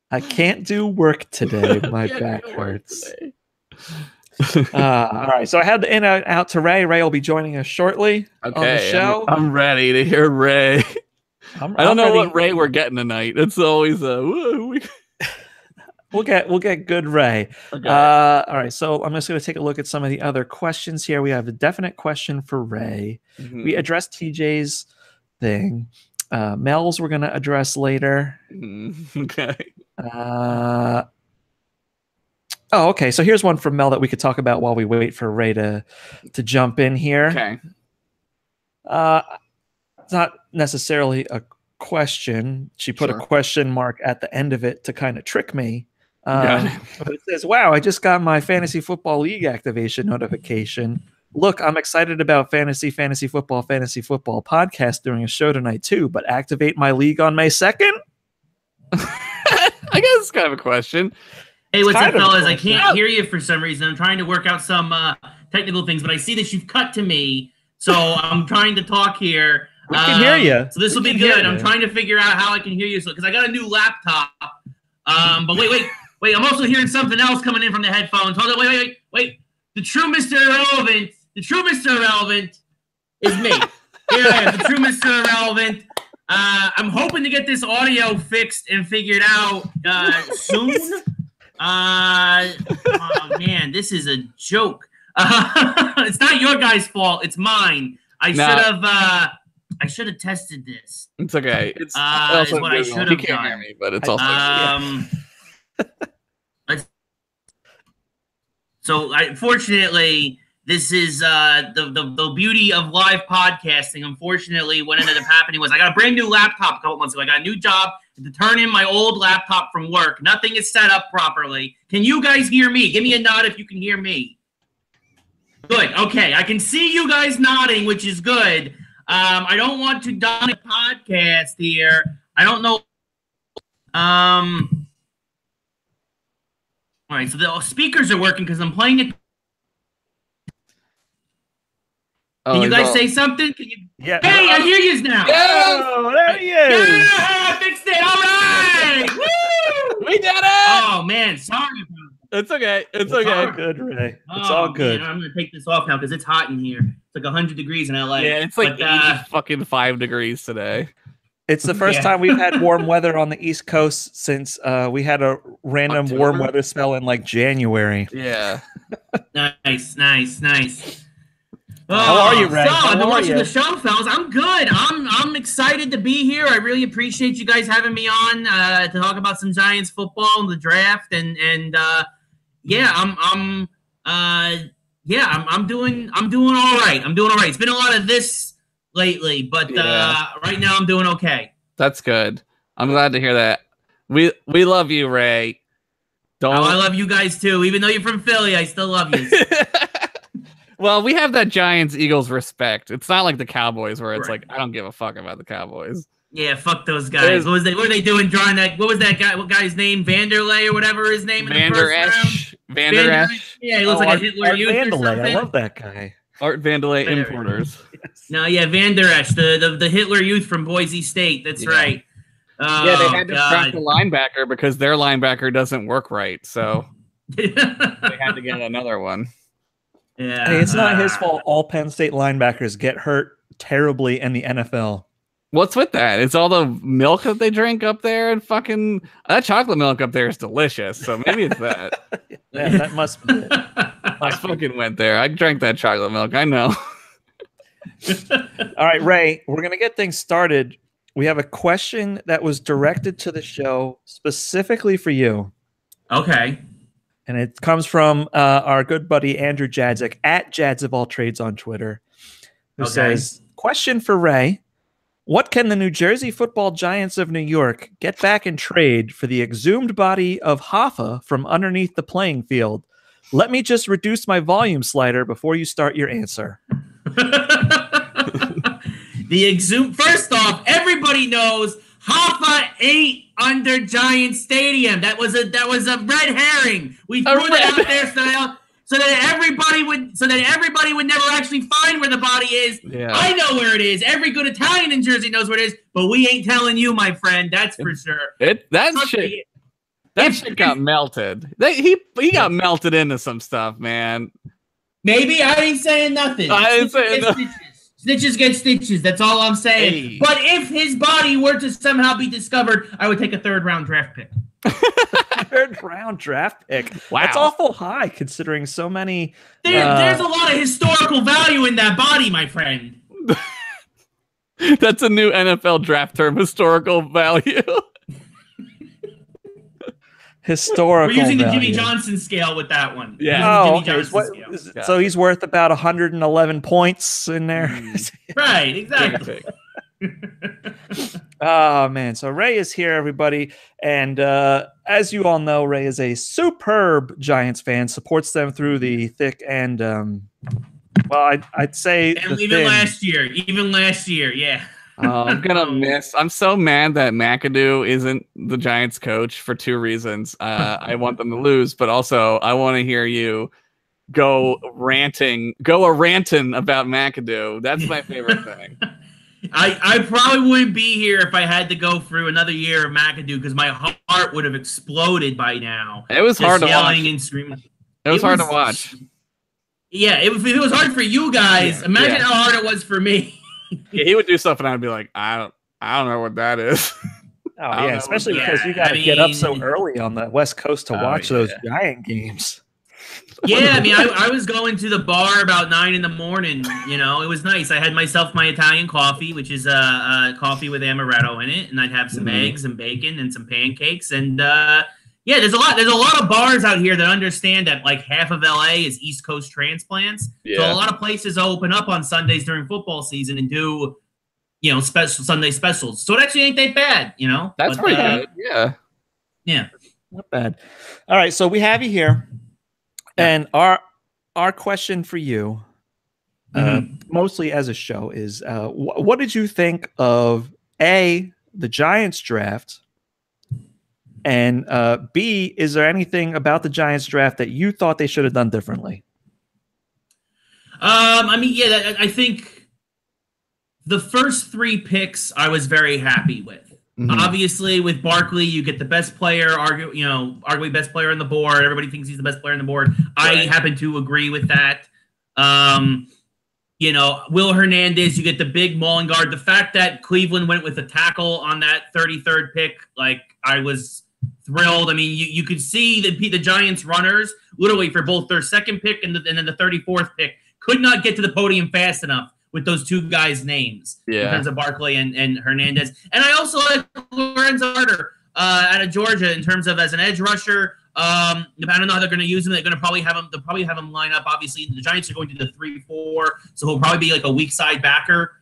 I can't do work today. My back hurts. All right. So I had the in out to Ray. Ray will be joining us shortly on the show. I'm ready to hear Ray. I don't know what Ray we're getting tonight. It's always we'll get good Ray. Okay. All right, so I'm just going to take a look at some of the other questions here. We have a definite question for Ray. Mm-hmm. We addressed TJ's thing. Mel's we're going to address later. Okay. Okay. So here's one from Mel that we could talk about while we wait for Ray to jump in here. Okay. It's not necessarily a question. She put a question mark at the end of it to kind of trick me. But it says, wow, I just got my Fantasy Football League activation notification. Look, I'm excited about fantasy football podcast doing a show tonight too, but activate my league on May 2nd? I guess it's kind of a question. Hey, what's up, fellas? I can't hear you for some reason. I'm trying to work out some technical things, but I see that you've cut to me, so I'm trying to talk here. We can hear you. So this will be good. I'm trying to figure out how I can hear you, because I got a new laptop. But wait, I'm also hearing something else coming in from the headphones. Hold on, wait. The true Mr. Irrelevant is me. Here I am, the true Mr. Irrelevant. I'm hoping to get this audio fixed and figured out soon. Oh man, this is a joke. It's not your guys' fault. It's mine. I should have I should have tested this. It's okay. It's Is also what I Google. should You have can't hear done. me, but it's also So, fortunately, this is the beauty of live podcasting. Unfortunately, what ended up happening was I got a brand new laptop a couple months ago. I got a new job to turn in my old laptop from work. Nothing is set up properly. Can you guys hear me? Give me a nod if you can hear me. Good. Okay, I can see you guys nodding, which is good. I don't want to dominate the podcast here. I don't know. All right, so the speakers are working because I'm playing it. Can you guys say something? Can you? Yeah. Hey, I hear you now. Oh, there he is. Yeah, I fixed it. All right. Woo! We did it! Oh man, sorry about that. It's okay. It's All okay. good, Ray. It's Oh, all good. Man, I'm gonna take this off now because it's hot in here. It's like 100 degrees in LA. Yeah, it's like But, 85 degrees today. It's the first time we've had warm weather on the East Coast since we had a random warm October? weather spell in like January. Yeah. Nice. How are you, Ray? So, I've been How are watching you? the show, fellas. I'm good. I'm excited to be here. I really appreciate you guys having me on to talk about some Giants football and the draft and yeah, I'm doing all right. I'm doing all right. It's been a lot of this lately, but right now I'm doing okay. That's good. I'm glad to hear that. We love you, Ray. Don't. Oh, I love you guys too. Even though you're from Philly, I still love you. Well, we have that Giants-Eagles respect. It's not like the Cowboys where it's Right. like, I don't give a fuck about the Cowboys. Yeah, fuck those guys. What were they doing drawing that? What was that guy? What guy's name? Vanderlei or whatever his name in the first round? Vander Esch. Yeah, he looks like Art a Hitler Youth or Vandelay. something. I love that guy. Art Vandelay There. Importers. No, yeah, Vander Esch, the Hitler Youth from Boise State. That's Yeah. right. Yeah, they had to God. draft a linebacker because their linebacker doesn't work right. So they had to get another one. Yeah. Hey, it's not his fault all Penn State linebackers get hurt terribly in the NFL. What's with that? It's all the milk that they drink up there, and fucking that chocolate milk up there is delicious. So maybe it's that. Yeah, that must be it. I fucking went there. I drank that chocolate milk. I know. All right, Ray, we're going to get things started. We have a question that was directed to the show specifically for you. Okay. And it comes from our good buddy Andrew Jadzik at Jads of All Trades on Twitter, who Okay. says, question for Ray. What can the New Jersey Football Giants of New York get back in trade for the exhumed body of Hoffa from underneath the playing field? Let me just reduce my volume slider before you start your answer. First off, everybody knows Hoffa ain't under Giant Stadium. That was a red herring. We threw that out there so that everybody would never actually find where the body is. Yeah. I know where it is. Every good Italian in Jersey knows where it is, but we ain't telling you, my friend. That's for sure. That Trust shit. me. That shit got melted. He got melted into some stuff, man. Maybe I ain't saying nothing. I ain't saying nothing. Snitches get stitches. That's all I'm saying. Hey. But if his body were to somehow be discovered, I would take a 3rd round draft pick. 3rd round draft pick. Wow. That's awful high considering so many. There's a lot of historical value in that body, my friend. That's a new NFL draft term, historical value. Historical We're using the value. Jimmy Johnson scale with that one. Yeah. Oh, Jimmy okay. Johnson scale. So he's worth about 111 points in there. Right, exactly. Oh, man. So Ray is here, everybody. And as you all know, Ray is a superb Giants fan, supports them through the thick and, well, I'd say And the even thin. last year, yeah. I'm so mad that McAdoo isn't the Giants coach for 2 reasons. I want them to lose, but also I want to hear you go a ranting about McAdoo. That's my favorite thing. I probably wouldn't be here if I had to go through another year of McAdoo because my heart would have exploded by now. It was hard to yelling watch. And screaming. It was hard to watch. Yeah, if it was hard for you guys, imagine yeah. how hard it was for me. Yeah, he would do stuff, and I'd be like, I don't know what that is. Oh, yeah, especially Yeah, because you got to I get up so mean- early on the West Coast to watch those Giant games. Yeah, I mean, I was going to the bar about 9 in the morning. You know, it was nice. I had myself my Italian coffee, which is coffee with amaretto in it, and I'd have some eggs and bacon and some pancakes. And yeah, there's a lot of bars out here that understand that like half of LA is East Coast transplants. Yeah. So a lot of places open up on Sundays during football season and do, you know, special Sunday specials. So it actually ain't that bad, you know. That's pretty good. Yeah. Yeah. Not bad. All right, so we have you here, and our question for you, mostly as a show, is what did you think of A, the Giants draft, and B, is there anything about the Giants draft that you thought they should have done differently? I mean, yeah, I think the first 3 picks I was very happy with. Obviously, with Barkley, you get the best player, arguably best player on the board. Everybody thinks he's the best player on the board. Right. I happen to agree with that. You know, Will Hernandez, you get the big mauling guard. The fact that Cleveland went with a tackle on that 33rd pick, like, I was thrilled. I mean, you could see the Giants runners, literally for both their second pick and then the 34th pick, could not get to the podium fast enough with those 2 guys' names in terms of Barkley and Hernandez. And I also like Lorenzo Carter out of Georgia in terms of as an edge rusher. I don't know how they're going to use him. They're going to probably have him. They'll probably have him line up. Obviously, the Giants are going to the 3-4, so he'll probably be like a weak side backer.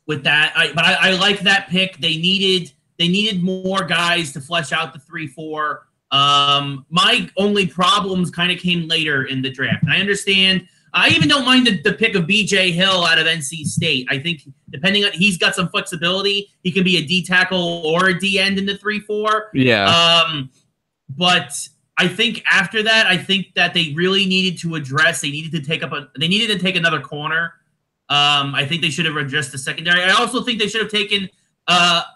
With that, I like that pick. They needed more guys to flesh out the 3-4. My only problems kind of came later in the draft. And I understand. I even don't mind the pick of B.J. Hill out of NC State. I think depending on, he's got some flexibility. He can be a D tackle or a D end in the 3-4. Yeah. But I think after that, I think that they really needed to address. They needed to take another corner. I think they should have addressed the secondary. I also think they should have taken.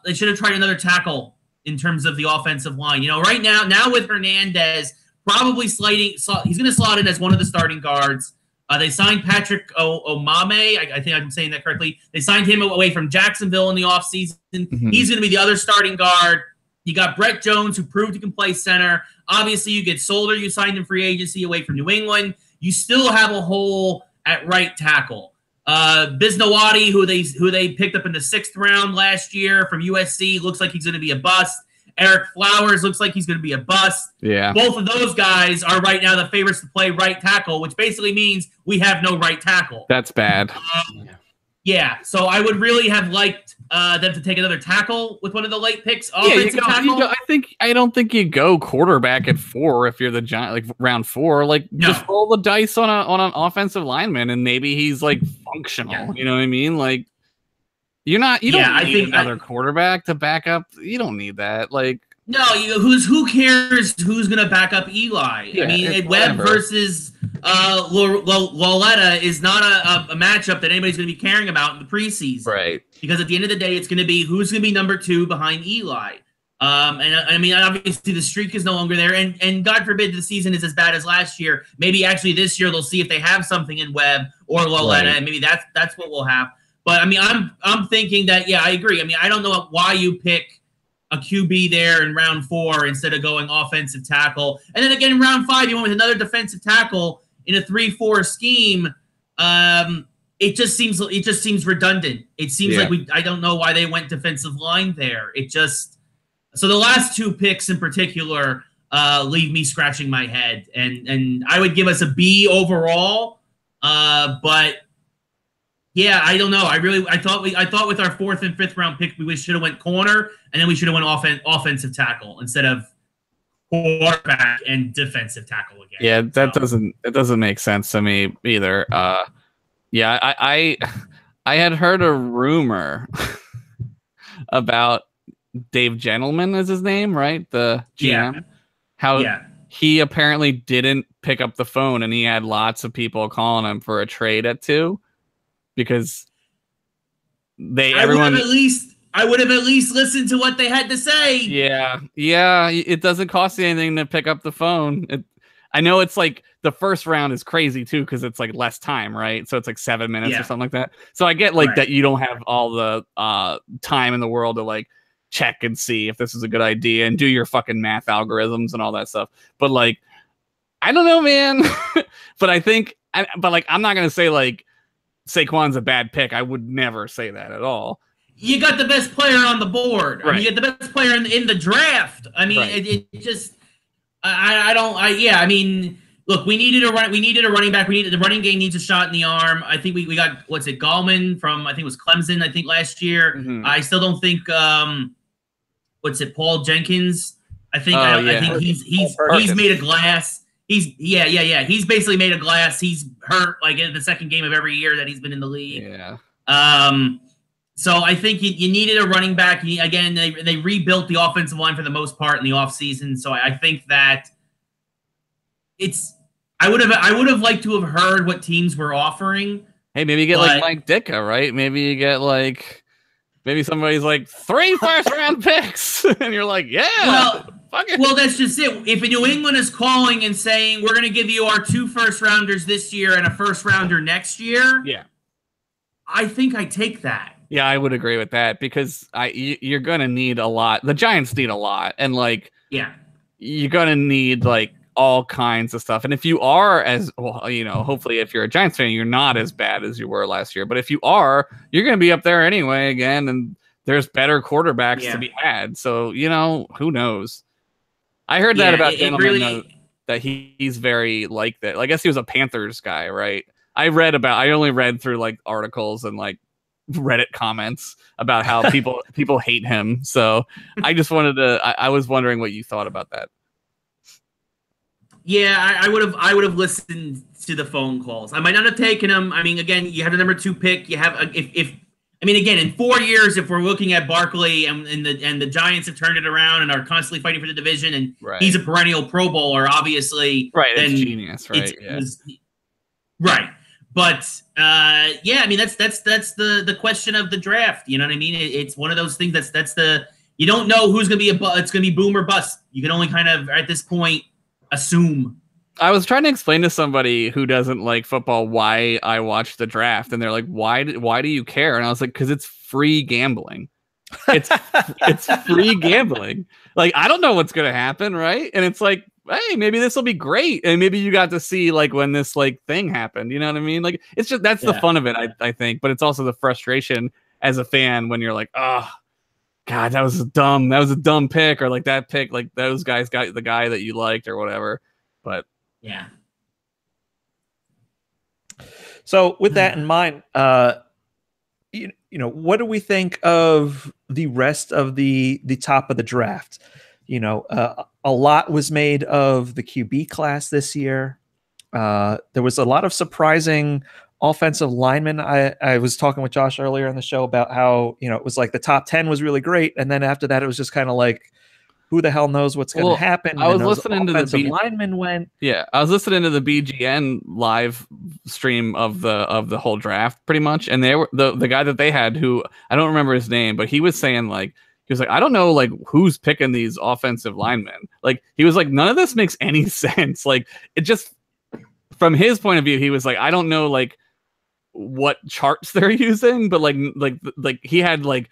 They should have tried another tackle in terms of the offensive line. You know, right now with Hernandez probably he's going to slot in as one of the starting guards. They signed Patrick Omame. I think I'm saying that correctly. They signed him away from Jacksonville in the offseason. He's going to be the other starting guard. You got Brett Jones, who proved he can play center. Obviously, you get Solder. You signed in free agency away from New England. You still have a hole at right tackle. Bisnowaty, who they picked up in the 6th round last year from USC, looks like he's going to be a bust. Eric Flowers looks like he's going to be a bust. Yeah. Both of those guys are right now the favorites to play right tackle, which basically means we have no right tackle. That's bad. Yeah. So I would really have liked them to take another tackle with one of the late picks. I don't think you go quarterback at 4 if you're the Giant, like round 4. Like just roll the dice on an offensive lineman, and maybe he's like functional. Yeah. You know what I mean? Like. You don't need another quarterback to back up. You don't need that. Like who cares who's going to back up Eli? Yeah, I mean, Webb versus Lauletta is not a matchup that anybody's going to be caring about in the preseason, right? Because at the end of the day, it's going to be who's going to be number 2 behind Eli. And I mean, obviously the streak is no longer there, and God forbid the season is as bad as last year. Maybe actually this year they'll see if they have something in Webb or Lauletta, and maybe that's what we'll have. But I mean, I'm thinking that, yeah, I agree. I mean, I don't know why you pick a QB there in round 4 instead of going offensive tackle. And then again, in round 5, you went with another defensive tackle in a 3-4 scheme. It just seems redundant. It seems like I don't know why they went defensive line there. So the last 2 picks in particular leave me scratching my head, and I would give us a B overall. But yeah, I don't know. I thought with our 4th and 5th round pick, we should have went corner, and then we should have went offensive tackle instead of quarterback and defensive tackle again. Yeah, that doesn't make sense to me either. Yeah, I had heard a rumor about Dave Gentleman is his name, right? The GM. He apparently didn't pick up the phone, and he had lots of people calling him for a trade at 2. Because I would have at least listened to what they had to say. Yeah. It doesn't cost you anything to pick up the phone. I know it's like the first round is crazy too because it's like less time, right? So it's like 7 minutes or something like that. So I get like that you don't have all the time in the world to like check and see if this is a good idea and do your fucking math algorithms and all that stuff. But like, I don't know, man. But I think, but like, I'm not gonna say like Saquon's a bad pick. I would never say that at all. You got the best player on the board. Right. I mean, you got the best player in the draft. I mean, Right. it just, I mean, look, we needed a running back. The running game needs a shot in the arm. I think we got, what's it, Gallman from, I think it was Clemson, I think last year. Mhm. I still don't think, Paul Jenkins. I think, I think he's made of glass. He's basically made of glass. He's hurt like in the second game of every year that he's been in the league. Yeah. So I think you needed a running back. Again, they rebuilt the offensive line for the most part in the offseason. So I think that I would have liked to have heard what teams were offering. Hey, maybe you get like Mike Ditka, right? Maybe you get like, maybe somebody's like 3 first-round picks, and you're like, yeah. Well, that's just it. If New England is calling and saying we're going to give you our 2 first-rounders this year and a first-rounder next year, yeah, I think I take that. Yeah, I would agree with that because you're going to need a lot. The Giants need a lot, and like, yeah, you're going to need like all kinds of stuff. And if you are as well, you know, hopefully if you're a Giants fan, you're not as bad as you were last year. But if you are, you're going to be up there anyway again, and there's better quarterbacks to be had. So, you know, who knows? I heard that about Gentleman, that he's very like that. I guess he was a Panthers guy, right? I only read through like articles and like Reddit comments about how people hate him. So I just wanted to. I was wondering what you thought about that. Yeah, I would have listened to the phone calls. I might not have taken them. I mean, again, you have the number 2 pick. You have again, in 4 years, if we're looking at Barkley and the Giants have turned it around and are constantly fighting for the division, and he's a perennial Pro Bowler, obviously, right? It's genius, right? Right. But I mean, that's the question of the draft. You know what I mean? It's one of those things that's the, you don't know who's gonna be it's gonna be boom or bust. You can only kind of at this point assume. I was trying to explain to somebody who doesn't like football why I watch the draft, and they're like, why do you care? And I was like, because it's free gambling. It's free gambling. Like, I don't know what's gonna happen, right? And it's like, hey, maybe this will be great, and maybe you got to see like when this like thing happened. You know what I mean? Like, it's just the fun of it, I think. But it's also the frustration as a fan when you're like, oh God, that was a dumb pick, or like that pick, like those guys got the guy that you liked or whatever. But yeah. So with that in mind, you know, what do we think of the rest of the top of the draft? You know, a lot was made of the QB class this year. There was a lot of surprising offensive linemen. I was talking with Josh earlier in the show about how, you know, it was like the top 10 was really great, and then after that, it was just kind of like, who the hell knows what's going to happen? I was listening to the linemen went. Yeah, I was listening to the BGN live stream of the whole draft, pretty much, and they were the guy that they had, who I don't remember his name, but he was saying like, he was like, I don't know, like, who's picking these offensive linemen. Like, he was like, none of this makes any sense. Like, it just, from his point of view, he was like, I don't know, like, what charts they're using, but like he had like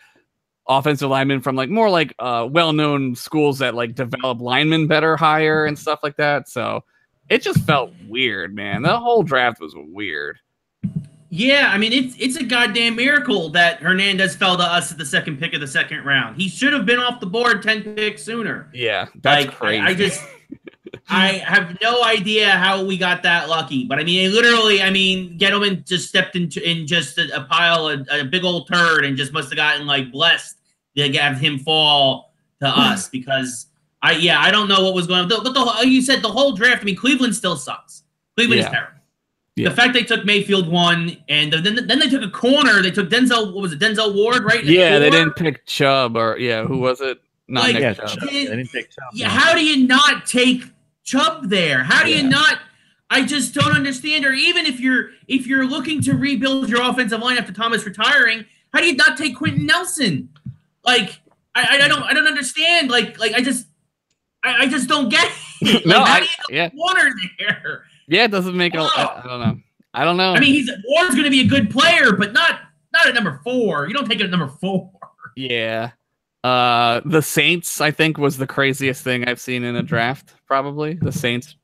offensive linemen from like more like well-known schools that like develop linemen better higher and stuff like that. So it just felt weird, man. The whole draft was weird. Yeah, I mean, it's a goddamn miracle that Hernandez fell to us at the second pick of the second round. He should have been off the board 10 picks sooner. Yeah, that's like, crazy. I have no idea how we got that lucky. But I mean, Gettleman just stepped in just a pile, a big old turd, and just must have gotten like blessed to have him fall to us because I don't know what was going on. But you said the whole draft. I mean, Cleveland still sucks. Cleveland is terrible. Yeah. The fact they took Mayfield 1, and then they took a corner. They took Denzel. What was it? Denzel Ward, right? Yeah, they didn't pick Chubb or who was it? Not like, Nick Chubb. They didn't take Chubb. Yeah, how do you not take Chubb there? How do you not? I just don't understand. Or even if you're looking to rebuild your offensive line after Thomas retiring, how do you not take Quentin Nelson? Like I don't understand. Like I just don't get it. No, how do you get Warner there? Yeah, it doesn't make I don't know. I mean, Warner's going to be a good player, but not at number 4. You don't take it at number 4. Yeah. The Saints, I think, was the craziest thing I've seen in a draft. Probably the Saints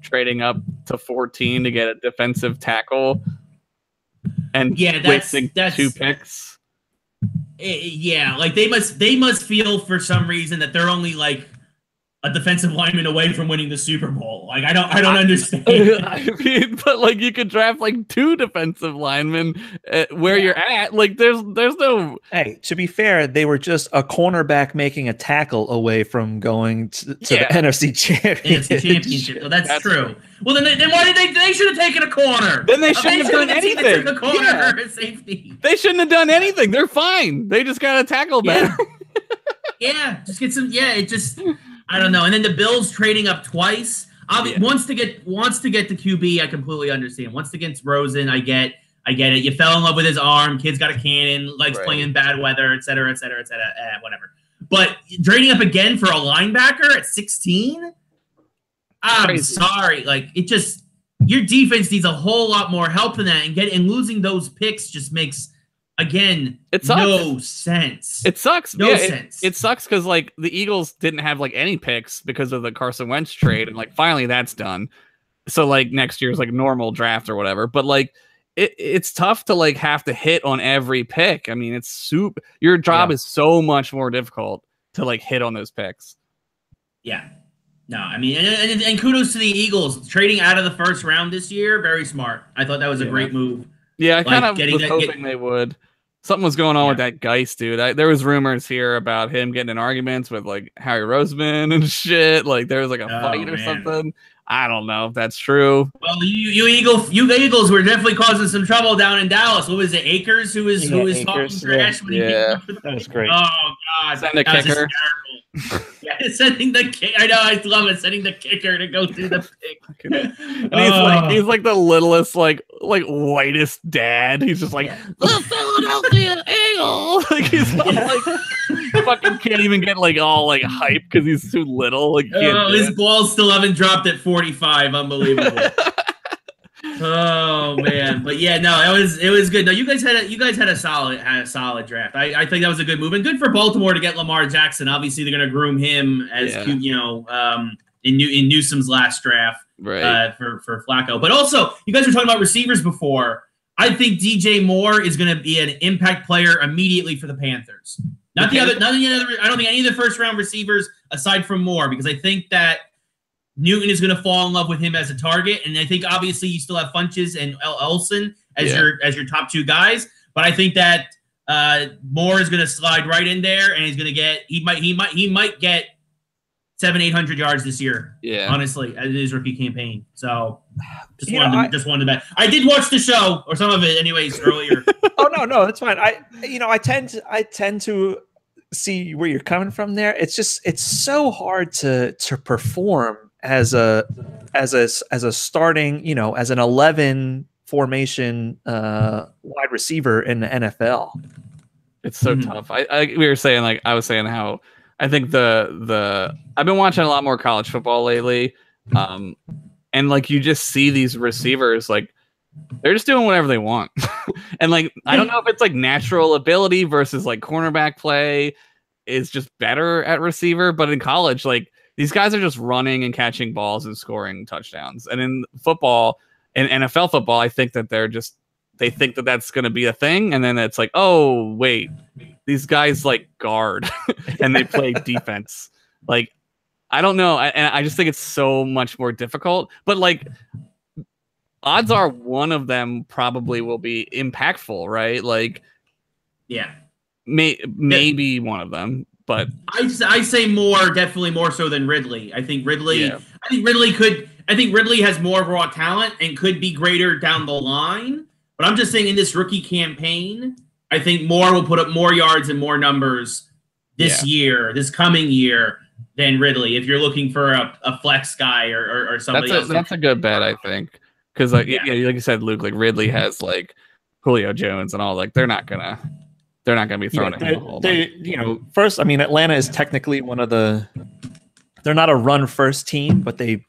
trading up to 14 to get a defensive tackle and wasting 2 picks. Yeah, like they must feel for some reason that they're only like a defensive lineman away from winning the Super Bowl. Like I don't understand. I mean, but like you could draft like 2 defensive linemen where you're at. Like there's no. Hey, to be fair, they were just a cornerback making a tackle away from going to the NFC Championship. So that's true. Well, then why did they should have taken a corner? Then they shouldn't have done anything. A corner safety. They shouldn't have done anything. They're fine. They just got to tackle better. Yeah, just get some. Yeah, it just. I don't know. And then the Bills trading up twice. Wants to get the QB. I completely understand. Once against Rosen, I get it. You fell in love with his arm. Kid's got a cannon. Likes playing in bad weather, et cetera, et cetera, et cetera. Whatever. But trading up again for a linebacker at 16. I'm sorry. Like it just your defense needs a whole lot more help than that. And losing those picks just makes. Again, no sense. It sucks. No sense. It sucks because like the Eagles didn't have like any picks because of the Carson Wentz trade, and like finally that's done. So like next year's like normal draft or whatever. But like it's tough to like have to hit on every pick. I mean, it's super. Your job is so much more difficult to like hit on those picks. Yeah. No, I mean, and kudos to the Eagles trading out of the first round this year. Very smart. I thought that was a great move. Yeah, I kind of was hoping they would. Something was going on with that Geist dude. There was rumors here about him getting in arguments with like Harry Roseman and shit. Like there was like a fight or something. I don't know if that's true. Well, you Eagles were definitely causing some trouble down in Dallas. What was it, Akers who was talking trash? That was great. Oh God, send a kicker. Sending the kick. I know, I love it. Sending the kicker to go through the pick. And he's like the littlest, like whitest dad. He's just like the Philadelphia Eagles. Like he's like fucking can't even get like all like hype because he's too little. Like his balls still haven't dropped at 45. Unbelievable. Oh man, but yeah, no, it was good. No, you guys had a solid draft. I think that was a good move and good for Baltimore to get Lamar Jackson. Obviously, they're going to groom him as in Newsom's last draft, right? For Flacco. But also, you guys were talking about receivers before. I think DJ Moore is going to be an impact player immediately for the Panthers. Not the other. I don't think any of the first round receivers aside from Moore, because I think that Newton is going to fall in love with him as a target, and I think obviously you still have Funches and Elson as your top 2 guys, but I think that Moore is going to slide right in there, and he's going to get he might get 700-800 yards this year. Yeah, honestly, in his rookie campaign. So just wanted to bet. I did watch the show or some of it, anyways, earlier. Oh no, that's fine. I tend to see where you're coming from there. It's so hard to perform as a starting, as an 11 formation wide receiver in the NFL. It's so tough. We were saying, like I was saying, how I think I've been watching a lot more college football lately, and like you just see these receivers like they're just doing whatever they want, and like I don't know if it's like natural ability versus like cornerback play is just better at receiver, but in college, like these guys are just running and catching balls and scoring touchdowns. And in football, in NFL football, I think that they think that that's going to be a thing. And then it's like, oh, wait, these guys like guard and they play defense. Like, I don't know. And I just think it's so much more difficult. But like, odds are one of them probably will be impactful, right? Like, yeah, maybe one of them. But I say more, definitely more so than Ridley. I think Ridley has more raw talent and could be greater down the line. But I'm just saying in this rookie campaign, I think Moore will put up more yards and more numbers this coming year than Ridley. If you're looking for a flex guy or somebody else. That's a good bet, I think. Because like you said, Luke, like Ridley has like Julio Jones and all, like they're not gonna be thrown at him. First, I mean, Atlanta is technically they're not a run first team, but they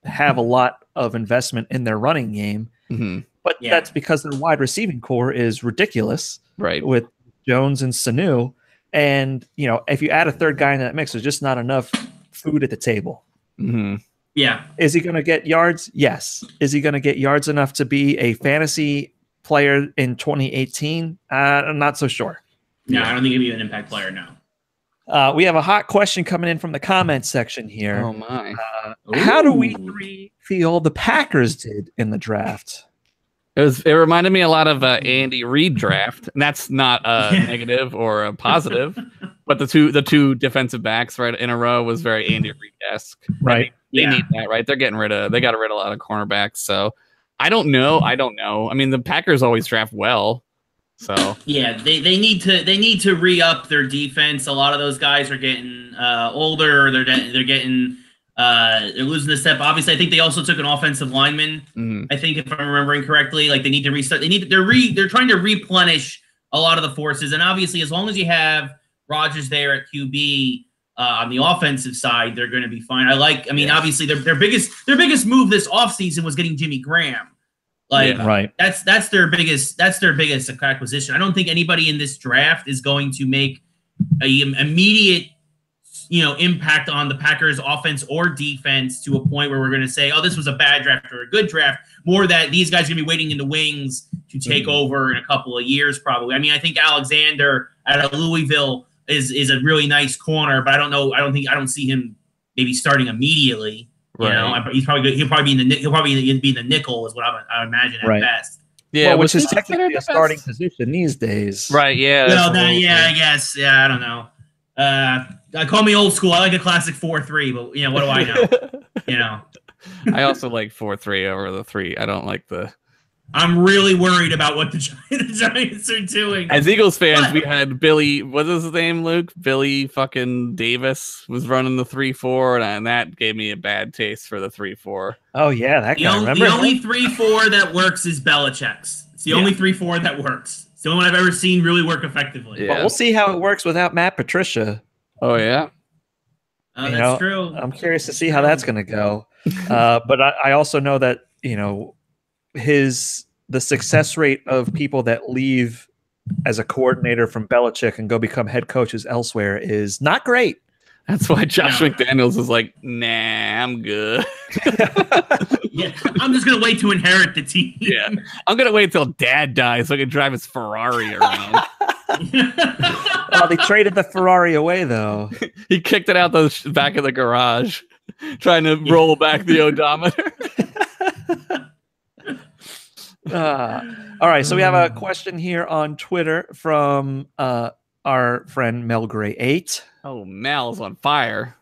have a lot of investment in their running game. Mm-hmm. But that's because their wide receiving core is ridiculous, right? With Jones and Sanu. And, if you add a third guy in that mix, there's just not enough food at the table. Mm-hmm. Yeah. Is he going to get yards? Yes. Is he going to get yards enough to be a fantasy player in 2018? I'm not so sure. No, I don't think he'll be an impact player now. We have a hot question coming in from the comments section here. Oh my! How do we three feel the Packers did in the draft? It reminded me a lot of Andy Reid draft, and that's not a negative or a positive, but the two defensive backs right in a row was very Andy Reid-esque. Right. They need that, right? They got rid of a lot of cornerbacks. So I don't know. I mean, the Packers always draft well. So yeah, they need to re-up their defense. A lot of those guys are getting older. They're losing the step. Obviously, I think they also took an offensive lineman. Mm-hmm. I think if I'm remembering correctly, like they need to restart. They're trying to replenish a lot of the forces. And obviously, as long as you have Rodgers there at QB on the offensive side, they're going to be fine. Obviously, their biggest move this offseason was getting Jimmy Graham. Right. That's their biggest acquisition. I don't think anybody in this draft is going to make an immediate impact on the Packers offense or defense to a point where we're going to say, oh, this was a bad draft or a good draft. More that these guys are going to be waiting in the wings to take over in a couple of years, probably. I mean, I think Alexander out of Louisville is a really nice corner, but I don't know. I don't see him maybe starting immediately. Right. He's probably good. He'll probably be in the nickel is what I imagine at best. Yeah, which is technically a starting position these days. Right. Yeah. I guess. Yeah, I don't know. I call me old school. I like a classic 4-3, but what do I know? I also like 4-3 over the 3. I don't like the. I'm really worried about what the Giants are doing. As Eagles fans, we had Billy. What is his name, Luke? Billy fucking Davis was running the 3-4, and that gave me a bad taste for the 3-4. Oh yeah, that guy. Remember? The only 3-4 that works is Belichick's. It's the only 3-4 that works. It's the only one I've ever seen really work effectively. Yeah. But we'll see how it works without Matt Patricia. Oh yeah, that's true. I'm curious to see how that's going to go. But I also know that the success rate of people that leave as a coordinator from Belichick and go become head coaches elsewhere is not great. That's why Josh McDaniels is like, nah, I'm good. Yeah, I'm just gonna wait to inherit the team. Yeah, I'm gonna wait until Dad dies so I can drive his Ferrari around. Oh, they traded the Ferrari away though. He kicked it out the back of the garage, trying to roll back the odometer. All right, so we have a question here on Twitter from our friend Mel Gray 8. Oh, Mel's on fire.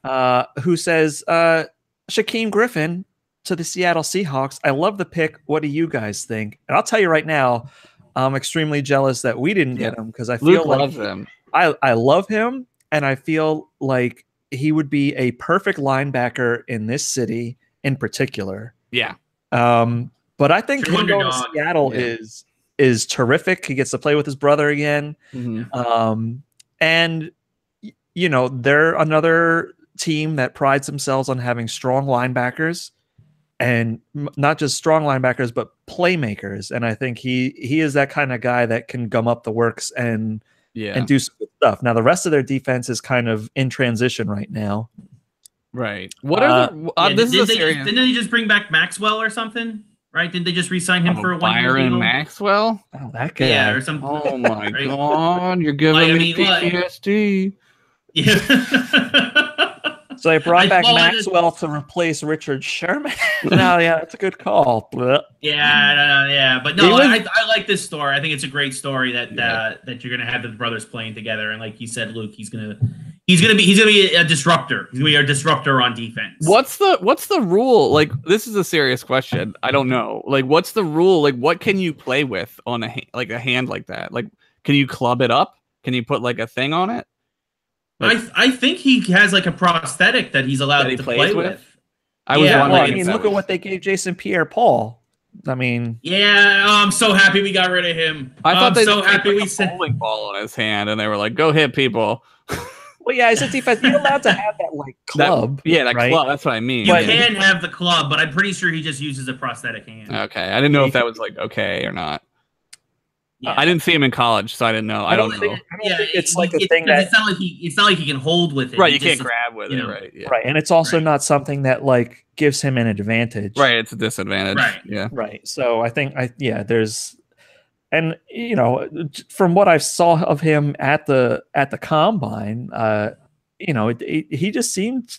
Who says Shaquem Griffin to the Seattle Seahawks. I love the pick. What do you guys think? And I'll tell you right now, I'm extremely jealous that we didn't get him because I feel Luke like loves him. I love him, and I feel like he would be a perfect linebacker in this city in particular. Yeah. But I think him going to Seattle is terrific. He gets to play with his brother again. Mm-hmm. And they're another team that prides themselves on having strong linebackers, and not just strong linebackers, but playmakers. And I think he is that kind of guy that can gum up the works and do some good stuff. Now the rest of their defense is kind of in transition right now. Right. What are didn't they just bring back Maxwell or something? Right? Didn't they just re-sign him for a 1 year deal? Byron Maxwell? Oh, that guy. Yeah, or something. Oh my god, you're giving me PTSD. So they brought back Maxwell to replace Richard Sherman. That's a good call. Yeah, but no, I like this story. I think it's a great story that you're gonna have the brothers playing together, and like you said, Luke, he's gonna be a disruptor. He's gonna be a disruptor on defense. What's the rule? Like, this is a serious question. I don't know. Like, what's the rule? Like, what can you play with on a hand like that? Like, can you club it up? Can you put like a thing on it? Like, I think he has like a prosthetic that he's allowed to play with. I was wondering. Look at what they gave Jason Pierre-Paul. I mean, I'm so happy we got rid of him. I thought they so happy we said bowling ball on his hand, and they were like, "Go hit people." Well, yeah, as a defense, you're allowed to have that like club. Right? Club. That's what I mean. You can have the club, but I'm pretty sure he just uses a prosthetic hand. Okay, I didn't know if that was like okay or not. Yeah. I didn't see him in college, so I didn't know. I don't know. think it's like a thing that it's not like he can hold with it. Right, He you can't just- grab with you it, know, right? Yeah. right, and it's also Right. not something that like gives him an advantage. Right, it's a disadvantage. Right. Yeah. Right. So I think there's, and from what I saw of him at the combine, he just seemed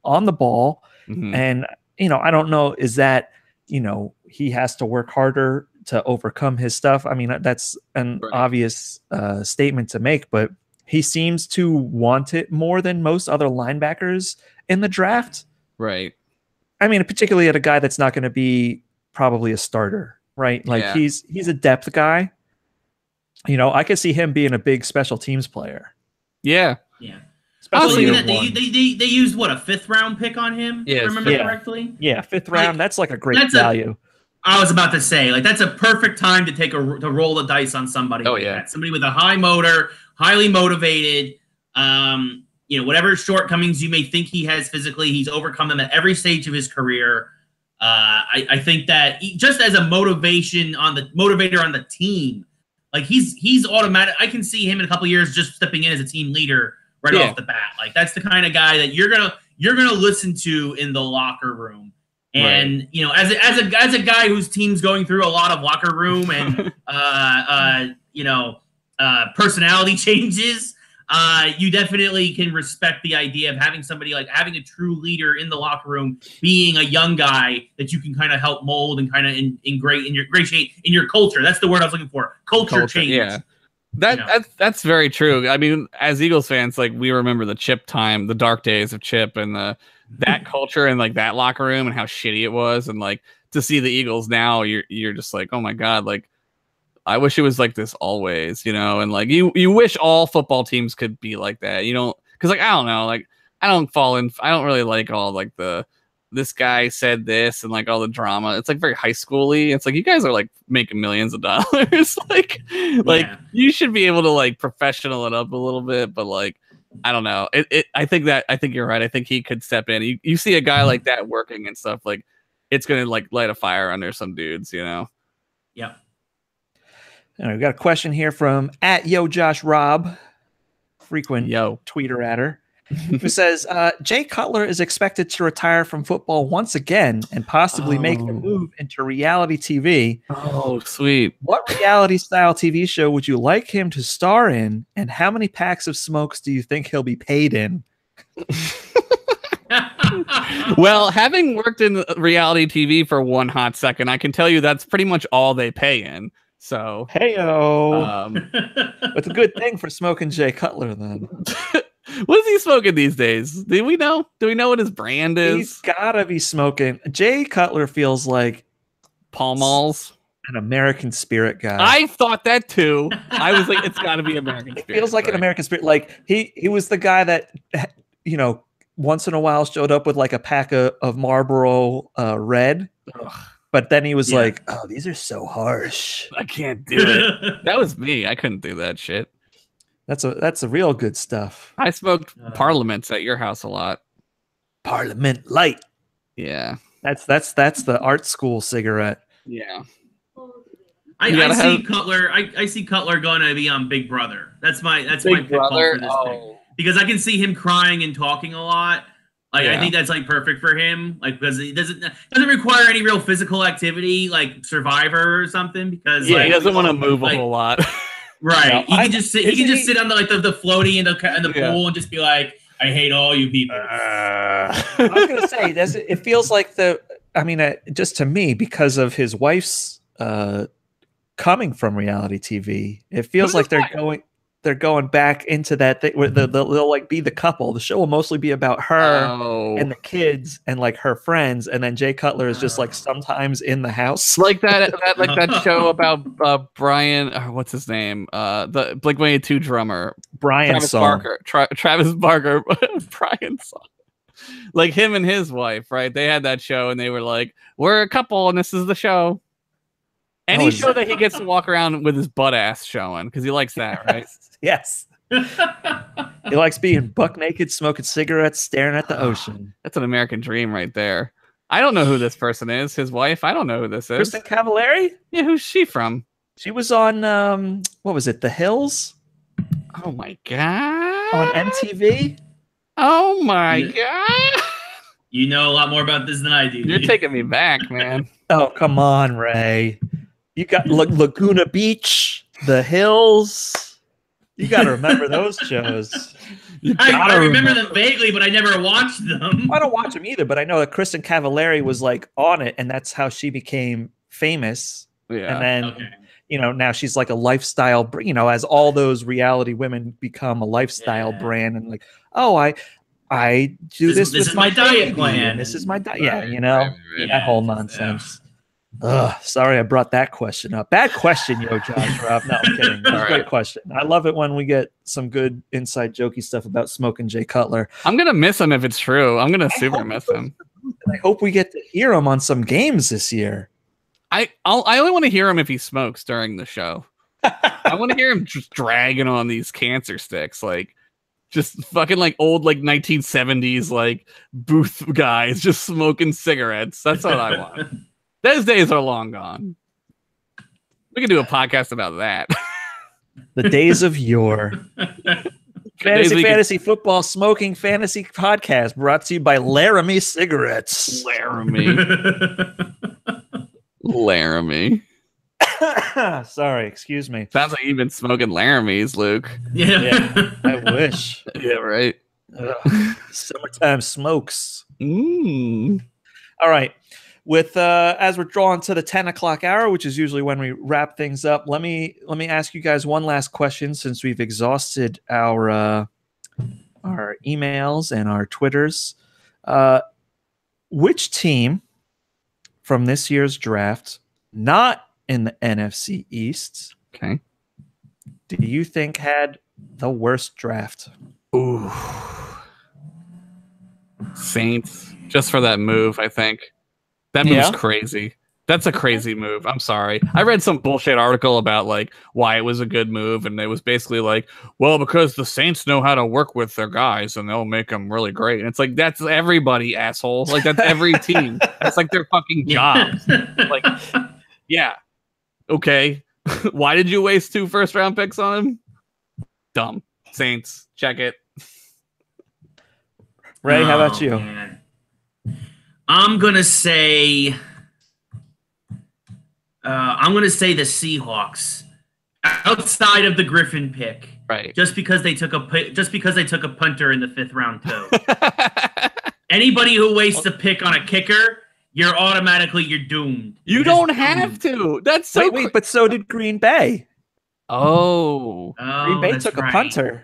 on the ball, Mhm. and I don't know, is that he has to work harder to overcome his stuff. I mean, that's an Right. obvious statement to make, but he seems to want it more than most other linebackers in the draft. Right. I mean, particularly at a guy that's not going to be probably a starter, right? Like Yeah. he's a depth guy. I could see him being a big special teams player. Yeah. Yeah. Especially Well, year one. they used what, a 5th round pick on him? Yeah, If I it's remember fifth. correctly. Yeah, 5th round. Like, That's like a great that's a- value. I was about to say, like, that's a perfect time to to roll the dice on somebody. Oh, like yeah. that. Somebody with a high motor, highly motivated. Whatever shortcomings you may think he has physically, he's overcome them at every stage of his career. I think that just as a motivator on the team, like he's automatic. I can see him in a couple of years just stepping in as a team leader right Yeah. off the bat. Like that's the kind of guy that you're gonna listen to in the locker room. And as a guy whose team's going through a lot of locker room and personality changes, you definitely can respect the idea of having somebody like having a true leader in the locker room, being a young guy that you can kind of help mold and kind of ingratiate in your culture. That's the word I was looking for. Culture change. Yeah. That's very true. I mean, as Eagles fans, like we remember the Chip time, the dark days of Chip, and that culture and like that locker room and how shitty it was, and like to see the Eagles now, you're just like, oh my god, like I wish it was like this always, and like you wish all football teams could be like that, because like I don't know, like I don't really like all like this guy said this and like all the drama. It's like very high schooly. It's like you guys are like making millions of dollars. like you should be able to like professional it up a little bit, but like I don't know. I think you're right. I think he could step in. You see a guy like that working and stuff, like it's gonna like light a fire under some dudes, Yeah. And we've got a question here from @YoJoshRob, frequent tweeter at her, who says Jay Cutler is expected to retire from football once again and possibly make the move into reality TV. Oh, sweet. What reality style TV show would you like him to star in, and how many packs of smokes do you think he'll be paid in? Well, having worked in reality TV for one hot second, I can tell you that's pretty much all they pay in. So, hey-o. It's a good thing for smoking Jay Cutler, then. What is he smoking these days? Do we know what his brand is? He's gotta be smoking. Jay Cutler feels like Pall Malls, an American Spirit guy. I thought that too. I was like, it's got to be American Spirit. It feels like an American Spirit. Like he was the guy that once in a while showed up with like a pack of Marlboro Red. Ugh. But then he was like, "Oh, these are so harsh. I can't do it." That was me. I couldn't do that shit. That's a real good stuff. I smoked Parliaments at your house a lot. Parliament Light. Yeah. That's the art school cigarette. Yeah. I see Cutler. I see Cutler going to be on Big Brother. That's my pick for this pick. Because I can see him crying and talking a lot. Like I think that's like perfect for him. Like because it doesn't require any real physical activity, like Survivor or something. Because he doesn't want to move a whole lot. Right. No, he can just sit. He can just sit on the the floaty in the pool and just be like, "I hate all you people." I was gonna say, it feels like just to me, because of his wife's coming from reality TV, it feels like they're going back into that thing where they'll like be the couple. The show will mostly be about her and the kids and like her friends, and then Jay Cutler is just like sometimes in the house, like that show about Brian. What's his name? The Blink-182 drummer, Travis Barker. Travis Barker, Brian Song. Like him and his wife, right? They had that show, and they were like, "We're a couple, and this is the show." Any show that he gets to walk around with his butt ass showing, because he likes that, right? Yes. He likes being buck naked, smoking cigarettes, staring at the ocean. That's an American dream right there. I don't know who this person is. His wife? I don't know who this is. Kristen Cavallari? Yeah, who's she from? She was on what was it? The Hills Oh my god. on MTV. Oh my Yeah. god. You know a lot more about this than I do. You're dude. taking me back, man. Oh, come on, Ray. You got Laguna Beach, The Hills. You got to remember those shows. You I gotta remember them vaguely, but I never watched them. I don't watch them either, but I know that Kristen Cavallari was like on it, and that's how she became famous. Yeah. And then, Okay. now she's like a lifestyle, as all those reality women become a lifestyle Yeah. brand, and like, oh, I do This this. is with my diet baby, plan. and this is my diet. Yeah, Right, right. that whole Yeah. nonsense. Ugh, sorry I brought that question up. Bad question, Josh Rob. No, I'm kidding. That was a All great right. question. I love it when we get some good inside jokey stuff about Smoking Jay Cutler. I'm gonna miss him if it's true. I'm gonna super miss him. I hope we get to hear him on some games this year. I only want to hear him if he smokes during the show. I want to hear him just dragging on these cancer sticks, like just fucking like old like 1970s like booth guys just smoking cigarettes. That's what I want. Those days are long gone. We could do a podcast about that. The days of yore. Days we could- Fantasy Football Smoking Fantasy Podcast brought to you by Laramie Cigarettes. Laramie. Laramie. Sorry, excuse me. Sounds like you've been smoking Laramies, Luke. Yeah. I wish. Yeah, right. Ugh, summertime smokes. Mm. All right. With as we're drawing to the 10 o'clock hour, which is usually when we wrap things up, let me ask you guys one last question since we've exhausted our emails and our Twitters. Which team from this year's draft, not in the NFC East, Okay. do you think had the worst draft? Ooh. Saints. Just for that move, I think. That move's Yeah? crazy. That's a crazy move. I'm sorry. I read some bullshit article about like why it was a good move, and it was basically like, well, because the Saints know how to work with their guys and they'll make them really great. And it's like that's everybody, asshole. Like that's every team. That's like their fucking job. Like, yeah. Okay. Why did you waste 2 first-round picks on him? Dumb. Saints. Check it. Ray, how about you? Man. I'm gonna say the Seahawks outside of the Griffin pick, Right. just because they took a punter in the 5th round too. Anybody who wastes a pick on a kicker, you're doomed. You don't have to. That's so Wait, but so did Green Bay. Oh. Green Bay took a punter.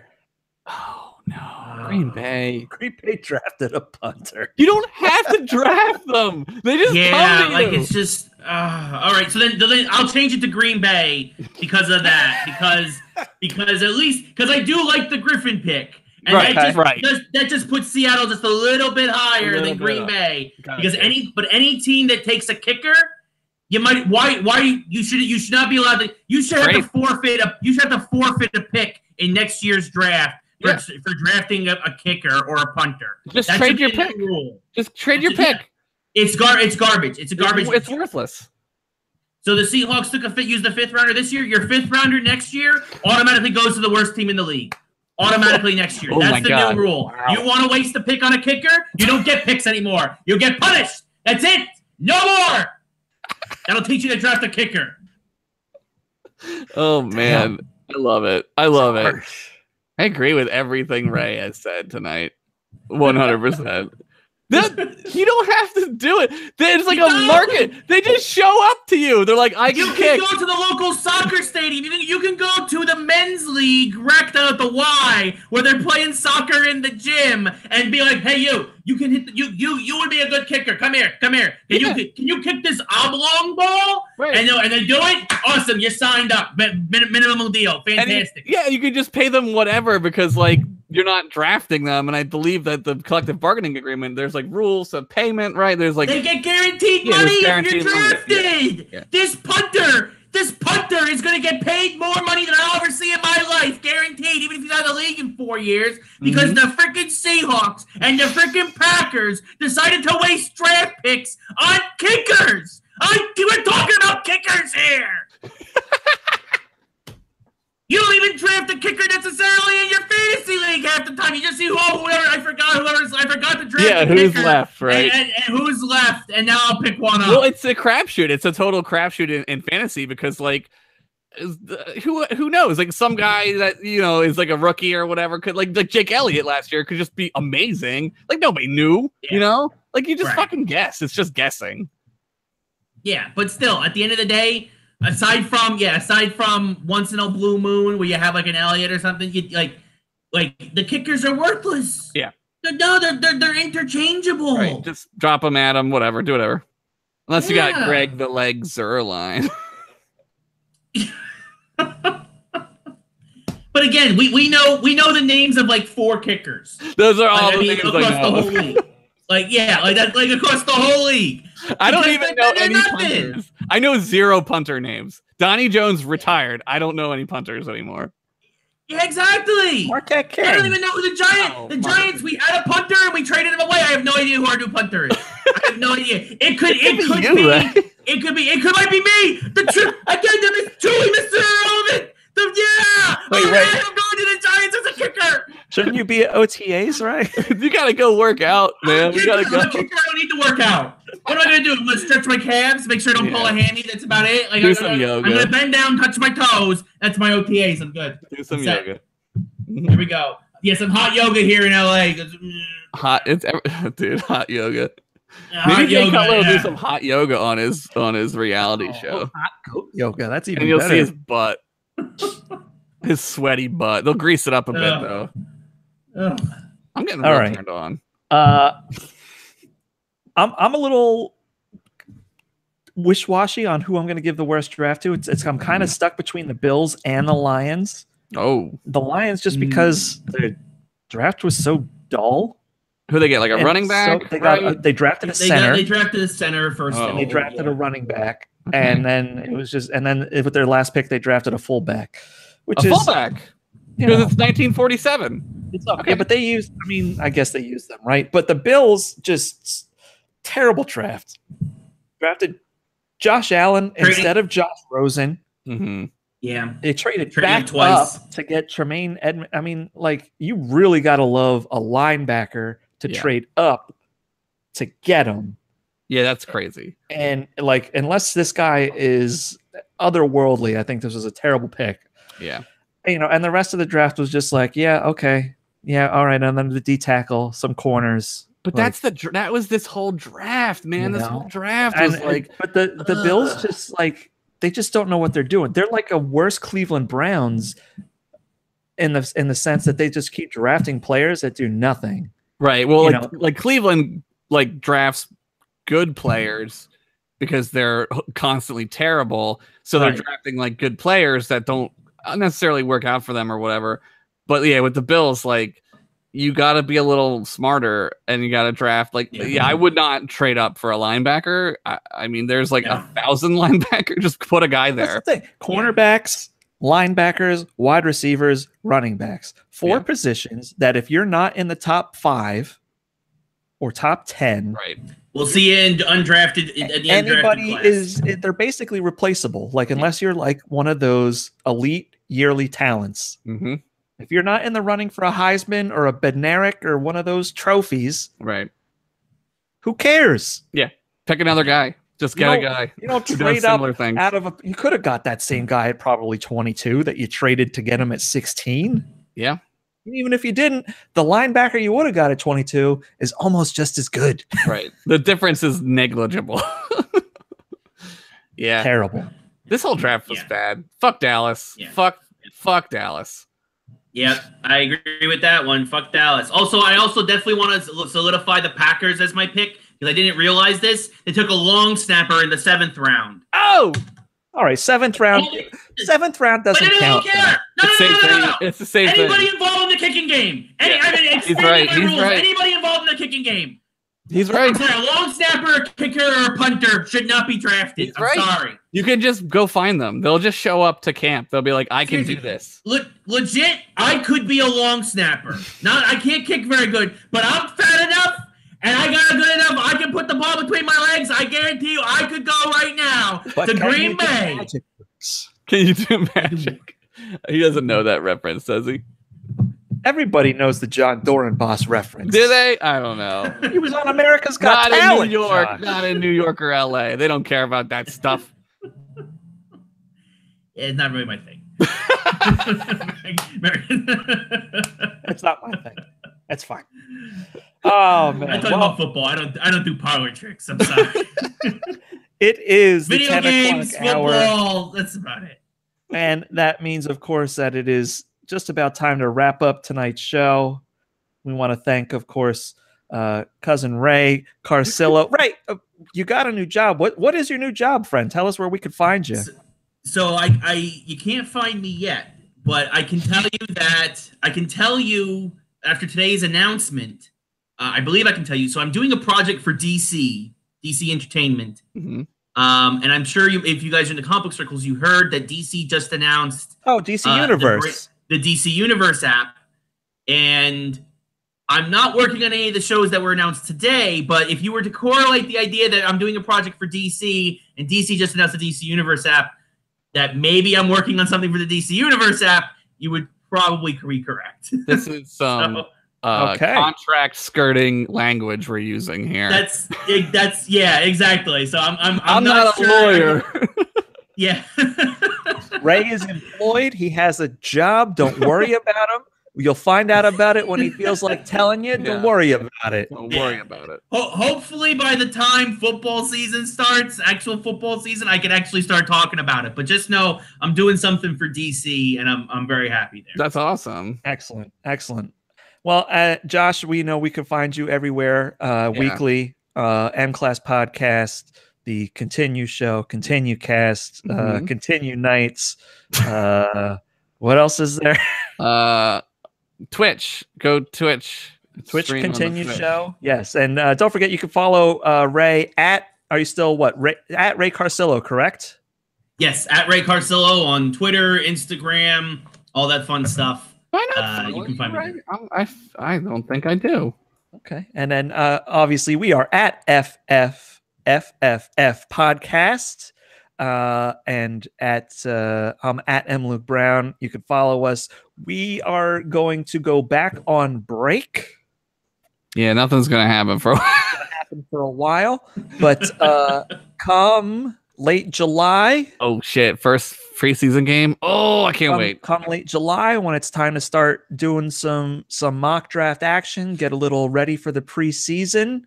Oh no. Green Bay. Green Bay drafted a punter. You don't have to draft them. They just Yeah, come to like you. it's just all right. So then I'll change it to Green Bay because of that. Because at least because I do like the Griffin pick, and Right, that just puts Seattle just a little bit higher little than bit Green up. Bay. Gotcha. Because any team that takes a kicker, you might you should not be allowed to. You should have to forfeit a pick in next year's draft. Yeah. For drafting a kicker or a punter. Just That trade should your be the pick. rule. Just trade your Yeah. pick. It's garbage. It's a garbage. It's worthless. So the Seahawks used the 5th rounder this year. Your 5th rounder next year automatically goes to the worst team in the league. Automatically next year. Oh my That's the God. new rule. Wow. You want to waste a pick on a kicker? You don't get picks anymore. You'll get punished. That's it. No more. That'll teach you to draft a kicker. Oh man. I love it. I love it. I agree with everything Ray has said tonight. 100%. You don't have to do it. It's like a market. They just show up to you. They're like, I You can can kick. go to the local soccer stadium. You can go to the men's league racked out at the Y where they're playing soccer in the gym and be like, hey, you can hit you would be a good kicker. Come here. Can you kick this oblong ball? Right. And then do it? Awesome. You're signed up. Minimum deal. And Fantastic. you could just pay them whatever because like you're not drafting them, and I believe that the collective bargaining agreement, there's like rules of payment, right? There's like They get guaranteed Yeah, money there's if guaranteed you're money. drafted. Yeah. This punter is going to get paid more money than I'll ever see in my life, guaranteed, even if he's out of the league in 4 years, because the freaking Seahawks and the freaking Packers decided to waste draft picks on kickers. We're talking about kickers here. You don't even draft a kicker necessarily in your fantasy league half the time. You just see whoever I forgot to draft. Yeah, the who's kicker, left, right? And who's left, and now I'll pick one up. Well, it's a crapshoot. It's a total crapshoot in fantasy because like. Who knows? Like some guy that is like a rookie or whatever could like Jake Elliott last year could just be amazing. Like nobody knew, Like you just fucking guess. It's just guessing. Yeah, but still, at the end of the day, aside from once in a blue moon where you have like an Elliott or something, you like the kickers are worthless. Yeah. They're interchangeable. Right. Just drop them at them, whatever, do whatever. Unless you got Greg the Leg Zuerlein. But again, we know the names of like 4 kickers. Those are all the names across the whole league. Like across the whole league. I don't even know any punters. I know 0 punter names. Donnie Jones retired. I don't know any punters anymore. Yeah, exactly. Marquette King. I don't even know who the Giants. We had a punter and we traded him away. I have no idea who our new punter is. I have no idea. It could be. Right? It might be me. Again, Julie, Mr. Irrelevant. Wait. I'm going to the Giants as a kicker. Shouldn't you be at OTAs, right? You gotta go work out, man. You gotta go. I'm a kicker. I don't need to work out. What am I gonna do? I'm gonna stretch my calves, make sure I don't pull a hammy. That's about it. Like do some yoga. I'm gonna bend down, touch my toes. That's my OTAs. I'm good. Do some yoga. Here we go. Yeah, some hot yoga here in LA. Hot yoga. Maybe Jay Cutler will do some hot yoga on his reality show. Hot goat yoga. That's even and you'll better. see his butt. His sweaty butt. They'll grease it up a bit though. I'm getting real turned on. I'm a little wish-washy on who I'm going to give the worst draft to. I'm kind of stuck between the Bills and the Lions. Oh, the Lions just because the draft was so dull. Who they get? Like a running back? So they drafted a center. They drafted a center first. And they drafted a running back. Okay. And then with their last pick, they drafted a fullback. Which is fullback? Because it's 1947. It's okay, but they used, I guess they used them, right? But the Bills, just terrible draft. Drafted Josh Allen instead of Josh Rosen. Mm-hmm. Yeah. They traded back twice up to get Tremaine Edmonds. You really got to love a linebacker to trade up to get him. Yeah, that's crazy. And unless this guy is otherworldly, I think this was a terrible pick. Yeah. And the rest of the draft was just like, yeah, okay. Yeah, all right. And then the D tackle, some corners. But that was this whole draft, man. This whole draft was but the Bills just they just don't know what they're doing. They're like a worse Cleveland Browns in the sense that they just keep drafting players that do nothing. Right. Well, like Cleveland drafts good players because they're constantly terrible. So they're drafting good players that don't necessarily work out for them or whatever. But yeah, with the Bills, you got to be a little smarter and you got to draft. I would not trade up for a linebacker. There's 1,000 linebackers. Just put a guy there. That's the thing. Cornerbacks, linebackers, wide receivers, running backs. 4 positions that if you're not in the top 5 or top 10, right. We'll see you in undrafted. Anybody they're basically replaceable. Unless you're one of those elite yearly talents. Mm-hmm. If you're not in the running for a Heisman or a Bednarik or one of those trophies, right? Who cares? Yeah, pick another guy. Just get a guy. You don't trade up out of you could have got that same guy at probably 22 that you traded to get him at 16. Yeah. Even if you didn't, the linebacker you would have got at 22 is almost just as good. Right. The difference is negligible. Yeah. Terrible. This whole draft was bad. Fuck Dallas. Yeah. Fuck Dallas. Yep, I agree with that one. Fuck Dallas. I also definitely want to solidify the Packers as my pick because I didn't realize this. They took a long snapper in the 7th round. Oh! All right, 7th round. 7th round doesn't count. Care. No. It's the same thing. Anybody involved in the kicking game. He's right. Anybody involved in the kicking game. He's right. I'm sorry, a long snapper, a kicker, or a punter should not be drafted. I'm sorry. You can just go find them. They'll just show up to camp. They'll be like, I can do this. Legit, I could be a long snapper. I can't kick very good, but I'm fat enough and I got good enough. I can put the ball between my legs. I guarantee you I could go right now to Green Bay. Can you do magic? He doesn't know that reference, does he? Everybody knows the John Dorenbos reference. Do they? I don't know. He was on America's Got Not Talent. in New York. Josh. Not in New York or LA. They don't care about that stuff. It's not really my thing. It's not my thing. That's fine. Oh man. I talk about football. I don't do parlor tricks. I'm sorry. It is the Video 10 games, o'clock hour. football. That's about it. And that means, of course, that it is just about time to wrap up tonight's show. We want to thank, of course, cousin Ray Carcillo. Ray, you got a new job. What is your new job, friend? Tell us where we could find you. So you can't find me yet, but I can tell you after today's announcement. I believe I can tell you. So I'm doing a project for DC Entertainment. Mm-hmm. And I'm sure if you guys are in the comic book circles, you heard that DC just announced DC Universe. The DC Universe app. And I'm not working on any of the shows that were announced today, but if you were to correlate the idea that I'm doing a project for DC and DC just announced the DC Universe app, that maybe I'm working on something for the DC Universe app, you would probably be correct. This is contract skirting language we're using here. That's yeah, exactly. So I'm not a lawyer. Yeah. Ray is employed. He has a job. Don't worry about him. You'll find out about it when he feels like telling you. Don't worry about it. Don't worry about it. Hopefully by the time football season starts, actual football season, I can actually start talking about it. But just know I'm doing something for DC, and I'm very happy there. That's awesome. Excellent. Well, Josh, we know we can find you everywhere weekly. M-Class Podcast, the Continue Show, Continue Cast, Continue Nights. What else is there? Twitch. Go Twitch. Twitch Continue Show. Yes. And don't forget, you can follow Ray at, are you still at Ray Carcillo, correct? Yes, at Ray Carcillo on Twitter, Instagram, all that fun stuff. Why not? You can find me. I don't think I do. Okay. And then obviously we are at FFF Podcast. And I'm at M. Luke Brown. You can follow us. We are going to go back on break. Yeah, nothing's gonna happen for a while. But come late July. Oh shit! First preseason game. Oh, I can't wait. Come late July when it's time to start doing some mock draft action. Get a little ready for the preseason.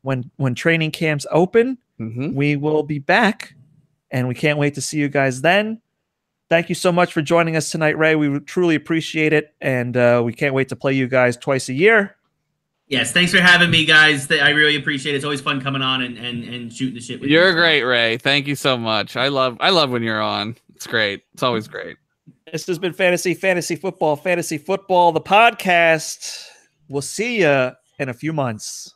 When training camps open, we will be back. And we can't wait to see you guys then. Thank you so much for joining us tonight, Ray. We truly appreciate it. And we can't wait to play you guys twice a year. Yes, thanks for having me, guys. I really appreciate it. It's always fun coming on and shooting the shit with you. You're great, Ray. Thank you so much. I love when you're on. It's great. It's always great. This has been Fantasy Football, the podcast. We'll see you in a few months.